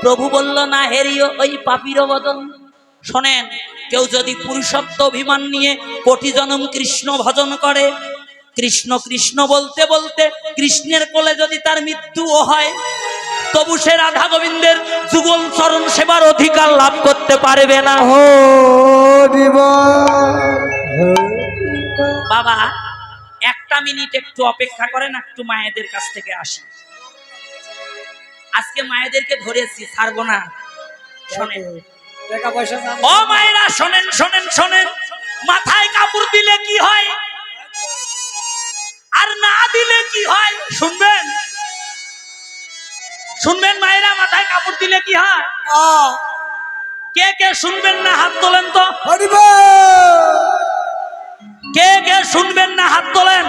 প্রভু বলল না হেরিও ওই পাপীর বদন। শোনেন, কেউ যদি পুরুষত্ব অভিমান নিয়ে কোটি জনম কৃষ্ণ ভজন করে, কৃষ্ণ কৃষ্ণ বলতে বলতে কৃষ্ণের কোলে যদি তার মৃত্যুও হয়, তবু সে রাধা গোবিন্দের যুগল চরণ সেবার অধিকার লাভ করতে পারবে না। হরি বল। বাবা, একটা মিনিট একটু অপেক্ষা করেন, একটু মায়েদের কাছ থেকে আসি। আজকে মায়েদেরকে ধরেছি, ছাড়বো না। শোনেন টাকা পয়সা না ও মায়েরা, শোনেন শোনেন শোনেন, মাথায় কাপড় দিলে কি হয় আর না দিলে কি হয় শুনবেন। শুনবেন মায়েরা, মাথায় কাপড় দিলে কি হয়? কে কে শুনবেন না হাত তোলেন তো। হরি বল। কে কে শুনবেন না হাত তোলেন।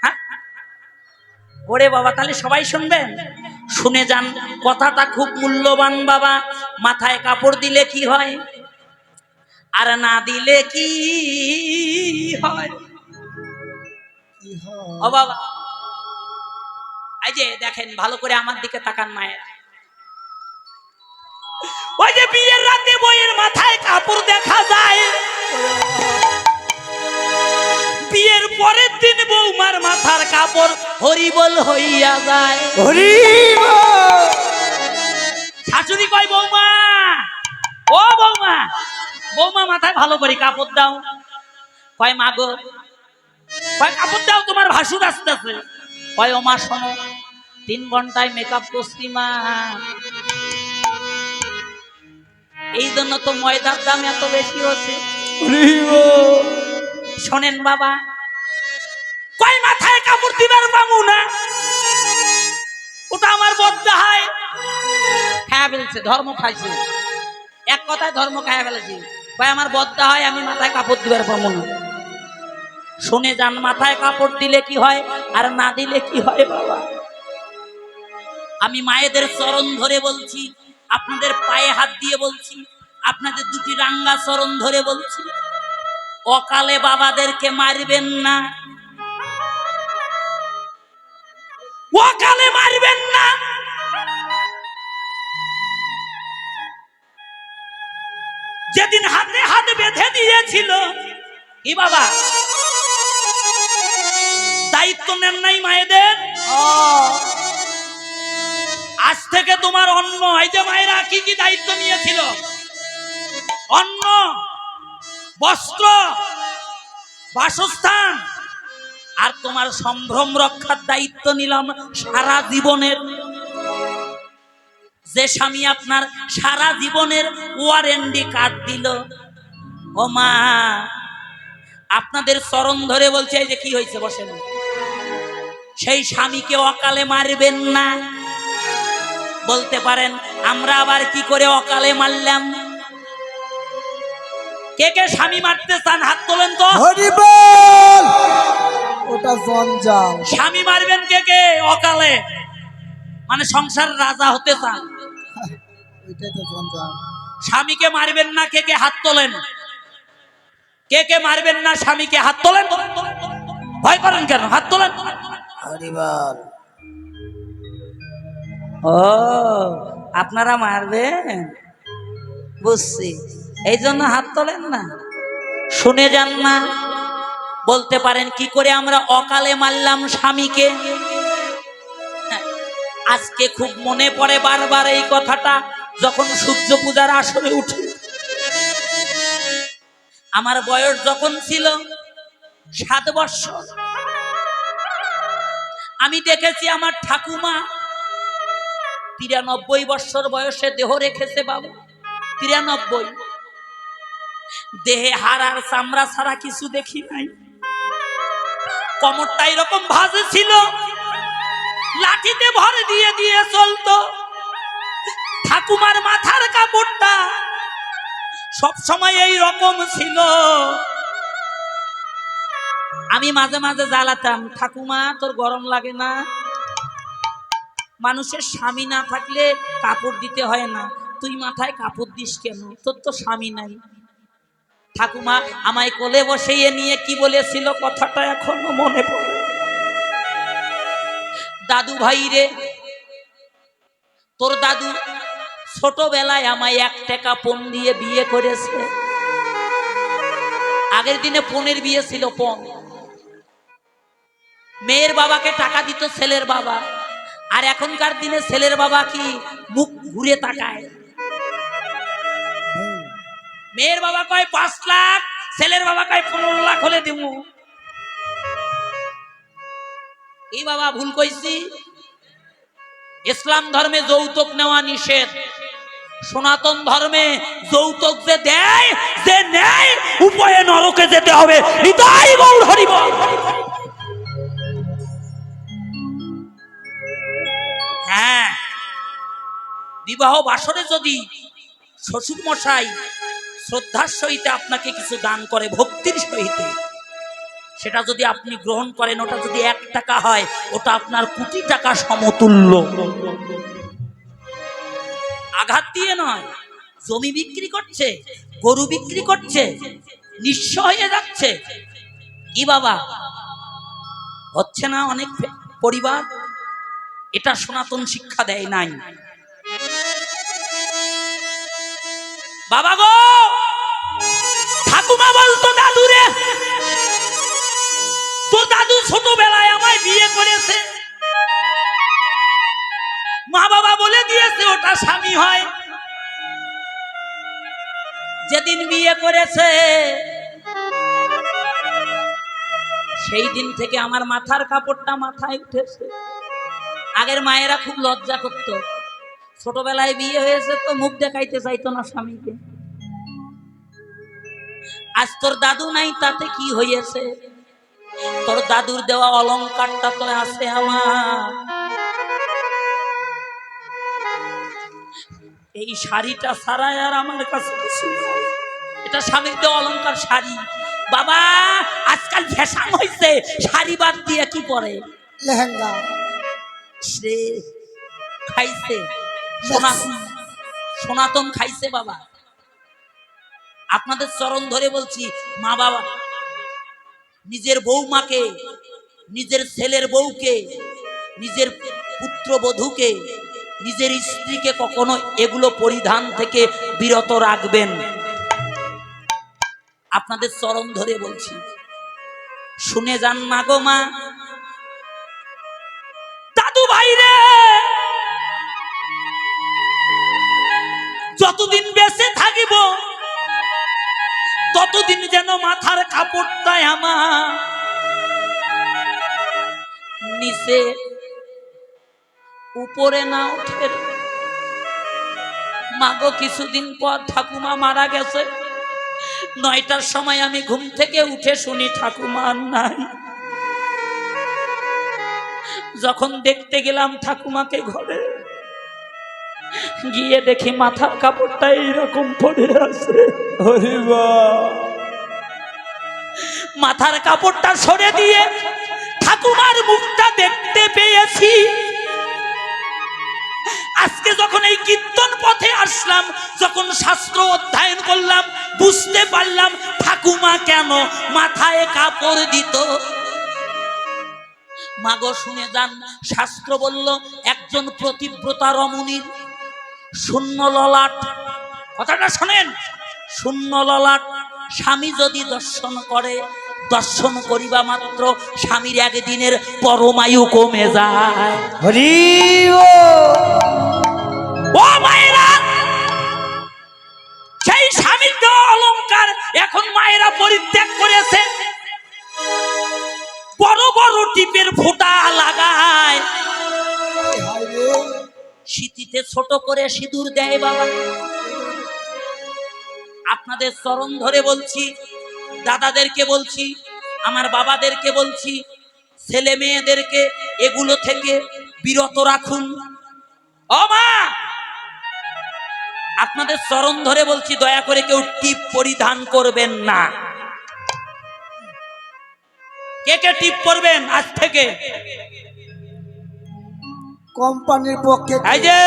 হ্যাঁ? ওরে বাবা, তাহলে সবাই শুনবেন। শুনে যান, কথাটা খুব মূল্যবান বাবা। মাথায় কাপড় দিলে কি হয় আর না দিলে কি হয়? ও বাবা, এই যে দেখেন, ভালো করে আমার দিকে তাকান মায়ের। ওই যে বিয়ের রাতে বইয়ের মাথায় কাপড় দেখা যায়, বিয়ের পরের দিন বৌমার মাথার কাপড় হরিবল হইয়া যায়। হরি বল। শাশুড়ি কয়, বৌমা ও বৌমা, বৌমা মাথায় ভালো করে কাপড় দাও। কয় মা গো, কয় কাপড় দাও, তোমার ভাসুর আসতেছে। কয় ও মা শোনো, 3 ঘন্টায় মেকআপ করছি মা, এই জন্য তো ময়দার দাম এত বেশি হচ্ছে। হরি বল। শোনেন বাবা, কয় মাথায় কাপড় দিবার পাবো না, ওটা আমার বদ্দা হয়। খায়া ফেলছে, ধর্ম খাইছে, এক কথায় ধর্ম খায়া ফেলেছি। কয় আমার বদ্দা হয়, আমি মাথায় কাপড় দিবার পাবো না। শুনে যান, মাথায় কাপড় দিলে কি হয় আর না দিলে কি হয় বাবা। আমি মায়েদের চরণ ধরে বলছি, আপনাদের পায়ে হাত দিয়ে বলছি, আপনাদের দুটি রাঙ্গা চরণ ধরে বলছি, অকালে বাবাদেরকে মারবেন না, অকালে মারবেন না। যেদিন হাতে হাত বেঁধে দিয়েছিল, কি বাবা দায়িত্ব নেন নাই মায়েদের? আজ থেকে তোমার অন্ন, এই যে মায়েরা কি কি দায়িত্ব নিয়েছিল, অন্ন, বস্ত্র, বাসস্থান, আর তোমার সম্ভ্রম রক্ষার দায়িত্ব নিলাম সারা জীবনের। যে স্বামী আপনার সারা জীবনের ওয়ারেন্টি কার্ড দিল, ও মা আপনাদের চরণ ধরে বলছে, এই যে কি হয়েছে বসেন, সেই স্বামীকে অকালে মারবেন না। বলতে পারেন আমরা আবার কি করে অকালে মারলাম? কে কে স্বামী মারতে চান হাত তোলেন তো। হরি বল। ওটা জঞ্জাল। স্বামী মারবেন কে কে অকালে, মানে সংসার রাজা হতে চান? ওইটাই তো জঞ্জাল। স্বামীকে মারবেন না, কে কে হাত তোলেন। কে কে মারবেন না স্বামীকে হাত তোলেন। ভয় করেন কেন? হাত তোলেন। হরি বল। ও, আপনারা মারবেন, বুঝছি, এই জন্য হাত তোলেন না। শুনে যান না, বলতে পারেন কি করে আমরা অকালে মারলাম স্বামীকে। আজকে খুব মনে পড়ে বারবার এই কথাটা, যখন সূর্য পূজার আসরে উঠে। আমার বয়স যখন ছিল 7 বছর, আমি দেখেছি আমার ঠাকুমা 93 বছর বয়সে দেহ রেখেছে বাবা। 93, দেহে হাড় আর চামড়া ছাড়া কিছু দেখি নাই। কোমরটা এরকম ভাঁজে ছিল, লাঠিতে ভরে দিয়ে দিয়ে চলতো। ঠাকুমার মাথার কাপড়টা সব সময় এই রকম ছিল। আমি মাঝে মাঝে জ্বালাতাম, ঠাকুমা তোর গরম লাগে না? মানুষের স্বামী না থাকলে কাপড় দিতে হয় না, তুই মাথায় কাপড় দিস কেন? তোর তো স্বামী নাই। ঠাকুমা আমায় কোলে বসিয়ে নিয়ে কি বলেছিল কথাটা এখনো মনে পড়ে। দাদু ভাই রে, তোর দাদু ছোটবেলায় আমায় 1 টাকা পণ দিয়ে বিয়ে করেছে। আগের দিনে পণের বিয়ে ছিল, পণ। মেয়ের বাবাকে টাকা দিত ছেলের বাবা, আর এখনকার দিনে ছেলের বাবা কি মুখ ঘুরে তাকায়। মেয়ের বাবা কয় 5 লাখ, ছেলের বাবা কয় 15 লাখ হলে দিব। এই বাবা ভুল কইছি? ইসলাম ধর্মে যৌতুক নেওয়া নিষেধ। সনাতন ধর্মে যৌতুক যে দেয়, যে নেয়, উপায়ে নরকে যেতে হবে। হৃদয় গৌর হরি বল। হ্যাঁ, বিবাহ বাসরে যদি শ্বশুর মশাই শ্রদ্ধার সহিতে আপনাকে কিছু দান করে, ভক্তির সহিতে, সেটা যদি আপনি গ্রহণ করেন, ওটা যদি 1 টাকা হয়, ওটা আপনার কোটি টাকা সমতুল্য। আঘাত দিয়ে নয়। জমি বিক্রি করছে, গরু বিক্রি করছে, নিঃস্ব হয়ে যাচ্ছে। কি বাবা হচ্ছে না অনেক পরিবার? এটা সনাতন শিক্ষা দেয় নাই। বাবা গো, ঠাকুমা বলতো দাদু রে, তোর দাদু ছোটবেলায় আমায় বিয়ে করেছে, মা বাবা বলে দিয়েছে ওটা স্বামী হয়। যেদিন বিয়ে করেছে সেই দিন থেকে আমার মাথার কাপড়টা মাথায় উঠেছে। আগের মায়েরা খুব লজ্জা করত, ছোটবেলায় বিয়ে হয়েছে তো মুখ দেখাইতে চাইতো না স্বামীকে। আজ তোর দাদু নাই, তাতে কি হয়েছে? তোর দাদুর দেওয়া অলংকারটা তো আছে আমার। এই শাড়িটা ছাড়াই আর আমার কাছে কিছু নাই। এটা স্বামীর দেওয়া অলংকার শাড়ি। বাবা আজকাল ফ্যাশন হয়েছে, শাড়ি বাদ দিয়ে কি পরে? লেহেঙ্গা। সে খাইছে সনাতন খাইছে বাবা। আপনাদের চরণ ধরে বলছি, মা বাবা নিজের বৌমাকে, নিজের ছেলের বউকে, নিজের পুত্রবধূকে, নিজের স্ত্রীকে কখনো এগুলো পরিধান থেকে বিরত রাখবেন। আপনাদের চরণ ধরে বলছি, শুনে যান না গো মা। দাদু ভাই রে, যতদিন বেঁচে থাকিব ততদিন যেন মাথার কাপড়টাই আমার নিচে উপরে না ওঠে। মাগো কিছুদিন পর ঠাকুমা মারা গেছে। 9টার সময় আমি ঘুম থেকে উঠে শুনি ঠাকুমা নাই। যখন দেখতে গেলাম ঠাকুমাকে ঘরে, গিয়ে দেখি মাথার কাপড়টা এইরকম পড়ে আছে। মাথার কাপড়টা সরে দিয়ে ঠাকুমার মুখটা দেখতে পেয়েছি। আজকে যখন এই কীর্তন পথে আসলাম, যখন শাস্ত্র অধ্যয়ন করলাম, বুঝতে পারলাম ঠাকুমা কেন মাথায় কাপড় দিত। মাগো শুনে যান, শাস্ত্র বলল একজন প্রতিব্রতা রমণীর শূন্য ললাট, কথাটা শোনেন, শূন্য ললাট স্বামী যদি দর্শন করে, দর্শন করিবা মাত্র স্বামীর একদিনের পরমায়ু কমে যায়। হরি ও মায়েরা, সেই স্বামীর দেওয়া অলংকার এখন মায়েরা পরিত্যাগ করেছে। বড় বড় টিপের ফোঁটা লাগায়, শীতিতে ছোট করে সিঁদুর দেয় বাবা। আপনাদের চরণ ধরে বলছি, দাদাদেরকে বলছি, আমার বাবাদেরকে বলছি, ছেলে মেয়েদেরকে এগুলো থেকে বিরত রাখুন। ও মা, আপনাদের চরণ ধরে বলছি, দয়া করে কেউ টিপ পরিধান করবেন না। কে কে টিপ করবেন আজ থেকে? কোম্পানির পক্ষে। এই যে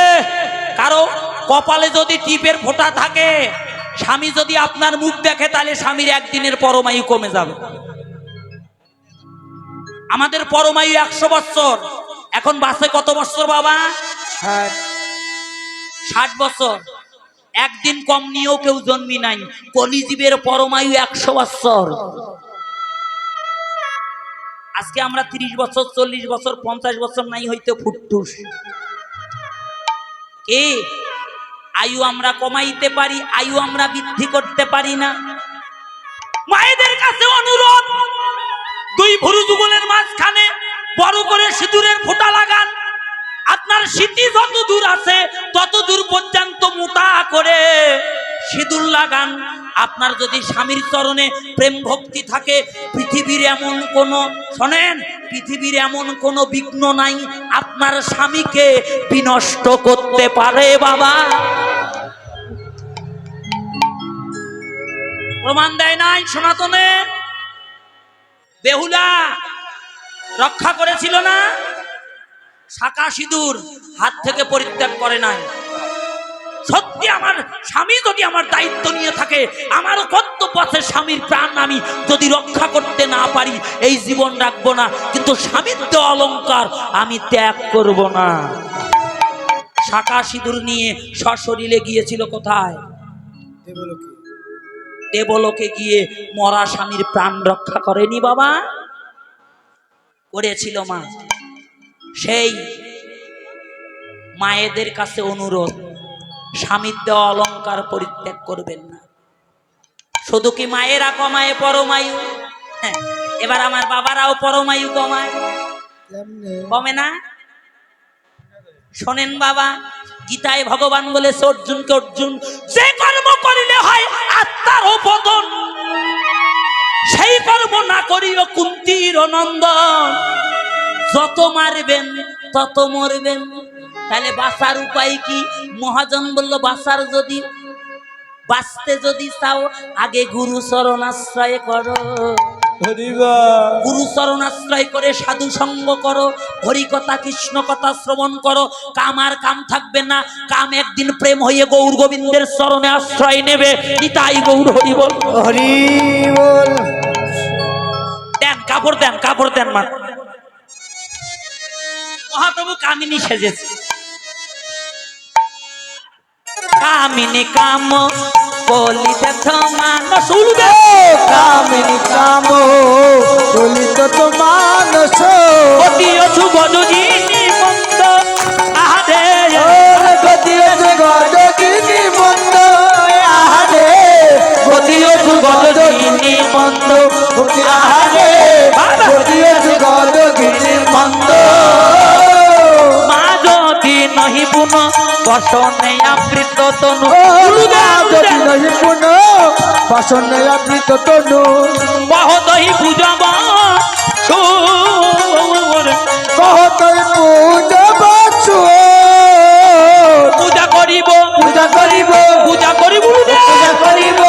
কারো কপালে যদি টিপের ফোঁটা থাকে, স্বামী যদি আপনার মুখ দেখে তাহলে স্বামীর একদিনের পরমায়ু কমে যাবে। আমাদের পরমায়ু 100 বছর, এখন বাসে কত বছর বাবা? 60 বছর। একদিন কম নিয়েও কেউ জন্মি নাই। কলিজীবের পরমায়ু 100 বছর। আজকে আমরা 30 বছর, 40 বছর, 50 বছর নাই হইতে ফুটটুস। কি আয়ু আমরা কমাইতে পারি, আয়ু আমরা বৃদ্ধি করতে পারি না। মায়েদের কাছে অনুরোধ, 2 ভুরু যুগলের মাঝখানে বড় করে সিঁদুরের ফোঁটা লাগান। আপনার স্মৃতি যত দূর আছে তত দূর পর্যন্ত মোটা করে সিঁদুর লাগান। আপনার যদি স্বামীর চরণে প্রেম ভক্তি থাকে, পৃথিবীর এমন কোনো, শোনেন, পৃথিবীর এমন কোনো বিঘ্ন নাই আপনার স্বামীকে বিনষ্ট করতে পারে বাবা। প্রমাণ দেয় নাই সনাতনে? বেহুলা রক্ষা করেছিল না? শাঁকা সিঁদুর হাত থেকে পরিত্যাগ করে নাই। সত্যি আমার স্বামী যদি আমার দায়িত্ব নিয়ে থাকে, আমার কর্তব্য আছে স্বামীর প্রাণ আমি যদি রক্ষা করতে না পারি এই জীবন রাখবো না, কিন্তু স্বামীর দেওয়া অলংকার আমি ত্যাগ করব না। শাঁকা সিঁদুর নিয়ে সশরীরে গিয়েছিল কোথায়? দেবলোকে গিয়ে মরা স্বামীর প্রাণ রক্ষা করেনি বাবা? করেছিল মা। সেই মায়েদের কাছে অনুরোধ, স্বামীর দেওয়া অলংকার পরিত্যাগ করবেন না। শুধু কি মায়েরা কমায় পরমায়ু? হ্যাঁ, এবার আমার বাবারাও পরমায়ু কমায়, কমে না? শোনেন বাবা, গীতায় ভগবান বলেছে অর্জুনকে, অর্জুন যে কর্ম করিলে হয় আত্মার পতন, সেই কর্ম না করিও কুন্তির নন্দন। যত মারবেন তত মরবেন। তাহলে বাঁচার উপায় কি? মহাজন বলল, বাঁচতে যদি চাও আগে গুরু চরণ আশ্রয় করো। গুরু চরণ আশ্রয় করে সাধু সঙ্গ করো, হরি কথা কৃষ্ণ কথা শ্রবণ করো। কাম আর কাম থাকবে না। কাম একদিন প্রেম হয়ে গৌর গোবিন্দের চরণে আশ্রয় নেবে। নিতাই গৌর হরি বল, হরি বল। দেন কাপড়, দেন কাপড়, দেন। মা মহাপ্রভু কামিনী সেজেছে। কামিনী কাম কলিতে মানস, কামিনী কাম কলিত মানস, অতিয়ছু গজনী মন্দ আহারে, গতিয়ছু গজনী মন্দ আহারে, গতিয়ছু গজনী মন্দ আহারে, গতিয়ছু গজনী মন্দ। মা যদি নহি পুন বসনে আবৃত তনু, যদি নহি পুন বসনে আবৃত তনু, কহতহি পূজব সুর, কহতহি পূজব সুর, পূজা করিব, পূজা করিব, পূজা করিব, পূজা করিব,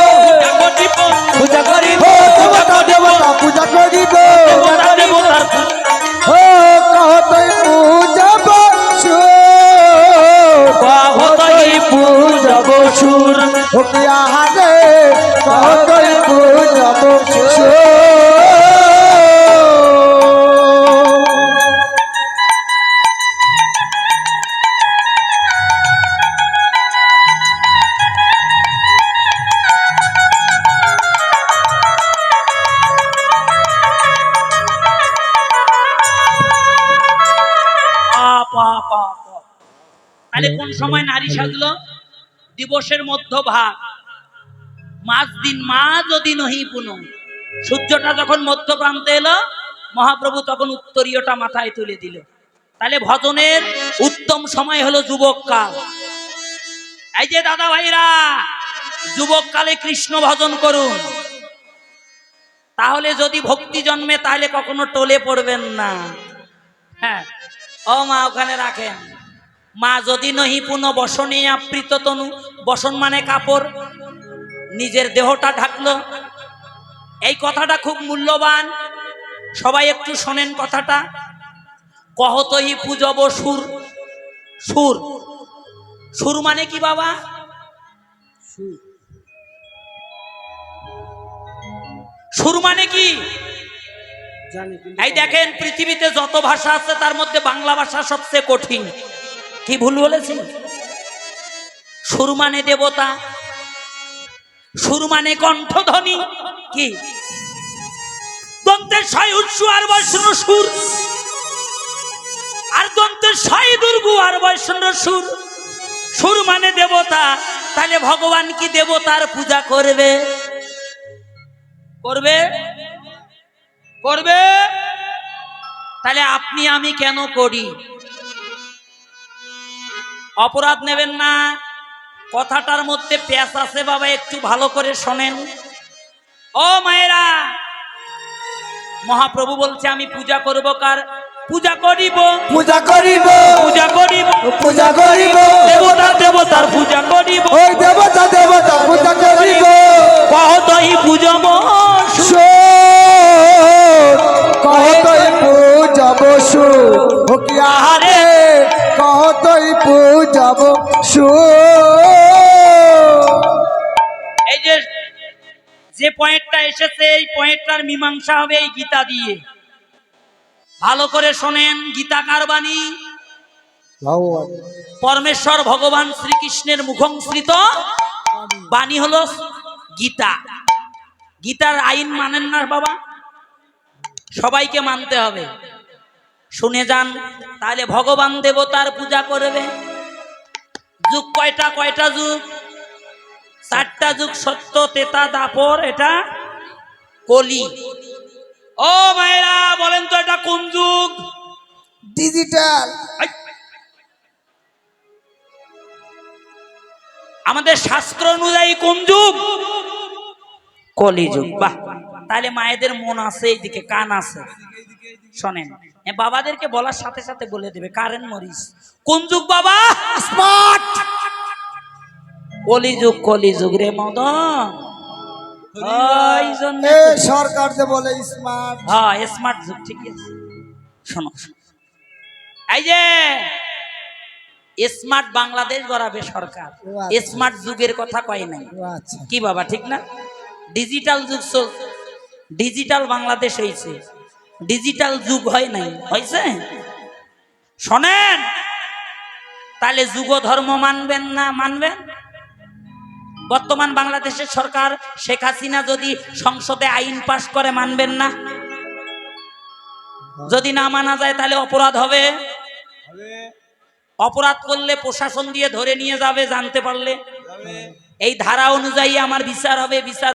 পূজা করিব, দেবতা দেবতা পূজা করিব, দেবতার ও কহতহি পূজব সুর, কহতহি পূজব সুর। আহারে কহতহি পূজব সুর। তাহলে কোন সময় নারী সাজলো? দিবসের মধ্যভাগ, মাঝ দিন। মা যদি নহি পুন, সূর্যটা যখন মধ্য প্রান্তে এলো, মহাপ্রভু তখন উত্তরীয়টা মাথায় তুলে দিল। তাহলে ভজনের উত্তম সময় হলো যুবককাল। এই যে দাদা ভাইরা, যুবককালে কৃষ্ণ ভজন করুন। তাহলে যদি ভক্তি জন্মে তাহলে কখনো টলে পড়বেন না। হ্যাঁ, ও মা ওখানে রাখেন। মা যদি নহি পুন বসনে আবৃত তনু, বসন মানে কাপড়, নিজের দেহটা ঢাকলো। এই কথাটা খুব মূল্যবান, সবাই একটু শোনেন কথাটা। কহতহি পূজব সুর, সুর, সুর মানে কি বাবা? সুর মানে কি? জানি কিন্তু এই দেখেন পৃথিবীতে যত ভাষা আছে তার মধ্যে বাংলা ভাষা সবচেয়ে কঠিন। কি ভুল বলেছি? সুর মানে দেবতা, সুর মানে কণ্ঠধ্বনি। কি? দন্তের ছয় উৎসু আর বৈষ্ণব সুর, আর দন্তের ছয় দুর্গু আর বৈষ্ণব সুর। সুর মানে দেবতা। তাহলে ভগবান কি দেবতার পূজা করবে? করবে? করবে? তাহলে আপনি আমি কেন করি? অপরাধ নেবেন না, কথাটার মধ্যে প্যাঁচ আছে বাবা, একটু ভালো করে শোনেন। ও মায়েরা, মহাপ্রভু বলছে আমি পূজা করব কার? পূজা করিব, পূজা করিব, পূজা করিব, পূজা করিব, দেবতা দেবতার পূজা করিব। ওই দেবতা দেবতা পূজা করিব। কহতই পূজব কহতই পূজব সুর, ও কি আহারে কহতই পূজব সুর। এই যে পয়েন্টটা এসেছে, এই পয়েন্টটার মীমাংসা হবে এই গীতা দিয়ে। ভালো করে শোনেন, গীতা কার বাণী? ভগবান পরমেশ্বর ভগবান শ্রীকৃষ্ণের মুখংসৃত বাণী হলো গীতা। গীতার আইন মানেন না বাবা? সবাইকে মানতে হবে। শুনে যান। তাহলে ভগবান দেবতার পূজা করবে। যুগ কয়টা? কয়টা যুগ? 4টা যুগ, সত্য, তেতা, দাপর, এটা কলি। ও মায়েরা বলেন তো এটা কোন যুগ? ডিজিটাল। এই! আমাদের শাস্ত্র অনুযায়ী কোন যুগ? কলি যুগ। বাহ, তাহলে মায়েদের মন আছে, এইদিকে কান আছে, শোনেন। বাবাদেরকে বলার সাথে সাথে বলে দেবে কারেন্ট মরিস। কোন যুগ বাবা? স্মার্ট। কলি যুগ। কলি যুগ রে মদন। ওই জন্য এ সরকার যে বলে স্মার্ট। হ্যাঁ, স্মার্ট যুগ, ঠিক আছে। শোনো, এই যে স্মার্ট বাংলাদেশ গড়াবে সরকার, স্মার্ট যুগের কথা কয় নাই। আচ্ছা, কি বাবা, ঠিক না? ডিজিটাল যুগ, ডিজিটাল বাংলাদেশ হয়েছে, ডিজিটাল যুগ হয় নাই, হয়েছে? শোনেন, তাহলে যুগ ধর্ম মানবেন না মানবেন? বর্তমান বাংলাদেশের সরকার শেখ হাসিনা যদি সংসদে আইন পাশ করে মানবেন না? যদি না মানা যায় তাহলে অপরাধ হবে। অপরাধ করলে প্রশাসন দিয়ে ধরে নিয়ে যাবে, জানতে পারলে এই ধারা অনুযায়ী আমার বিচার হবে। বিচার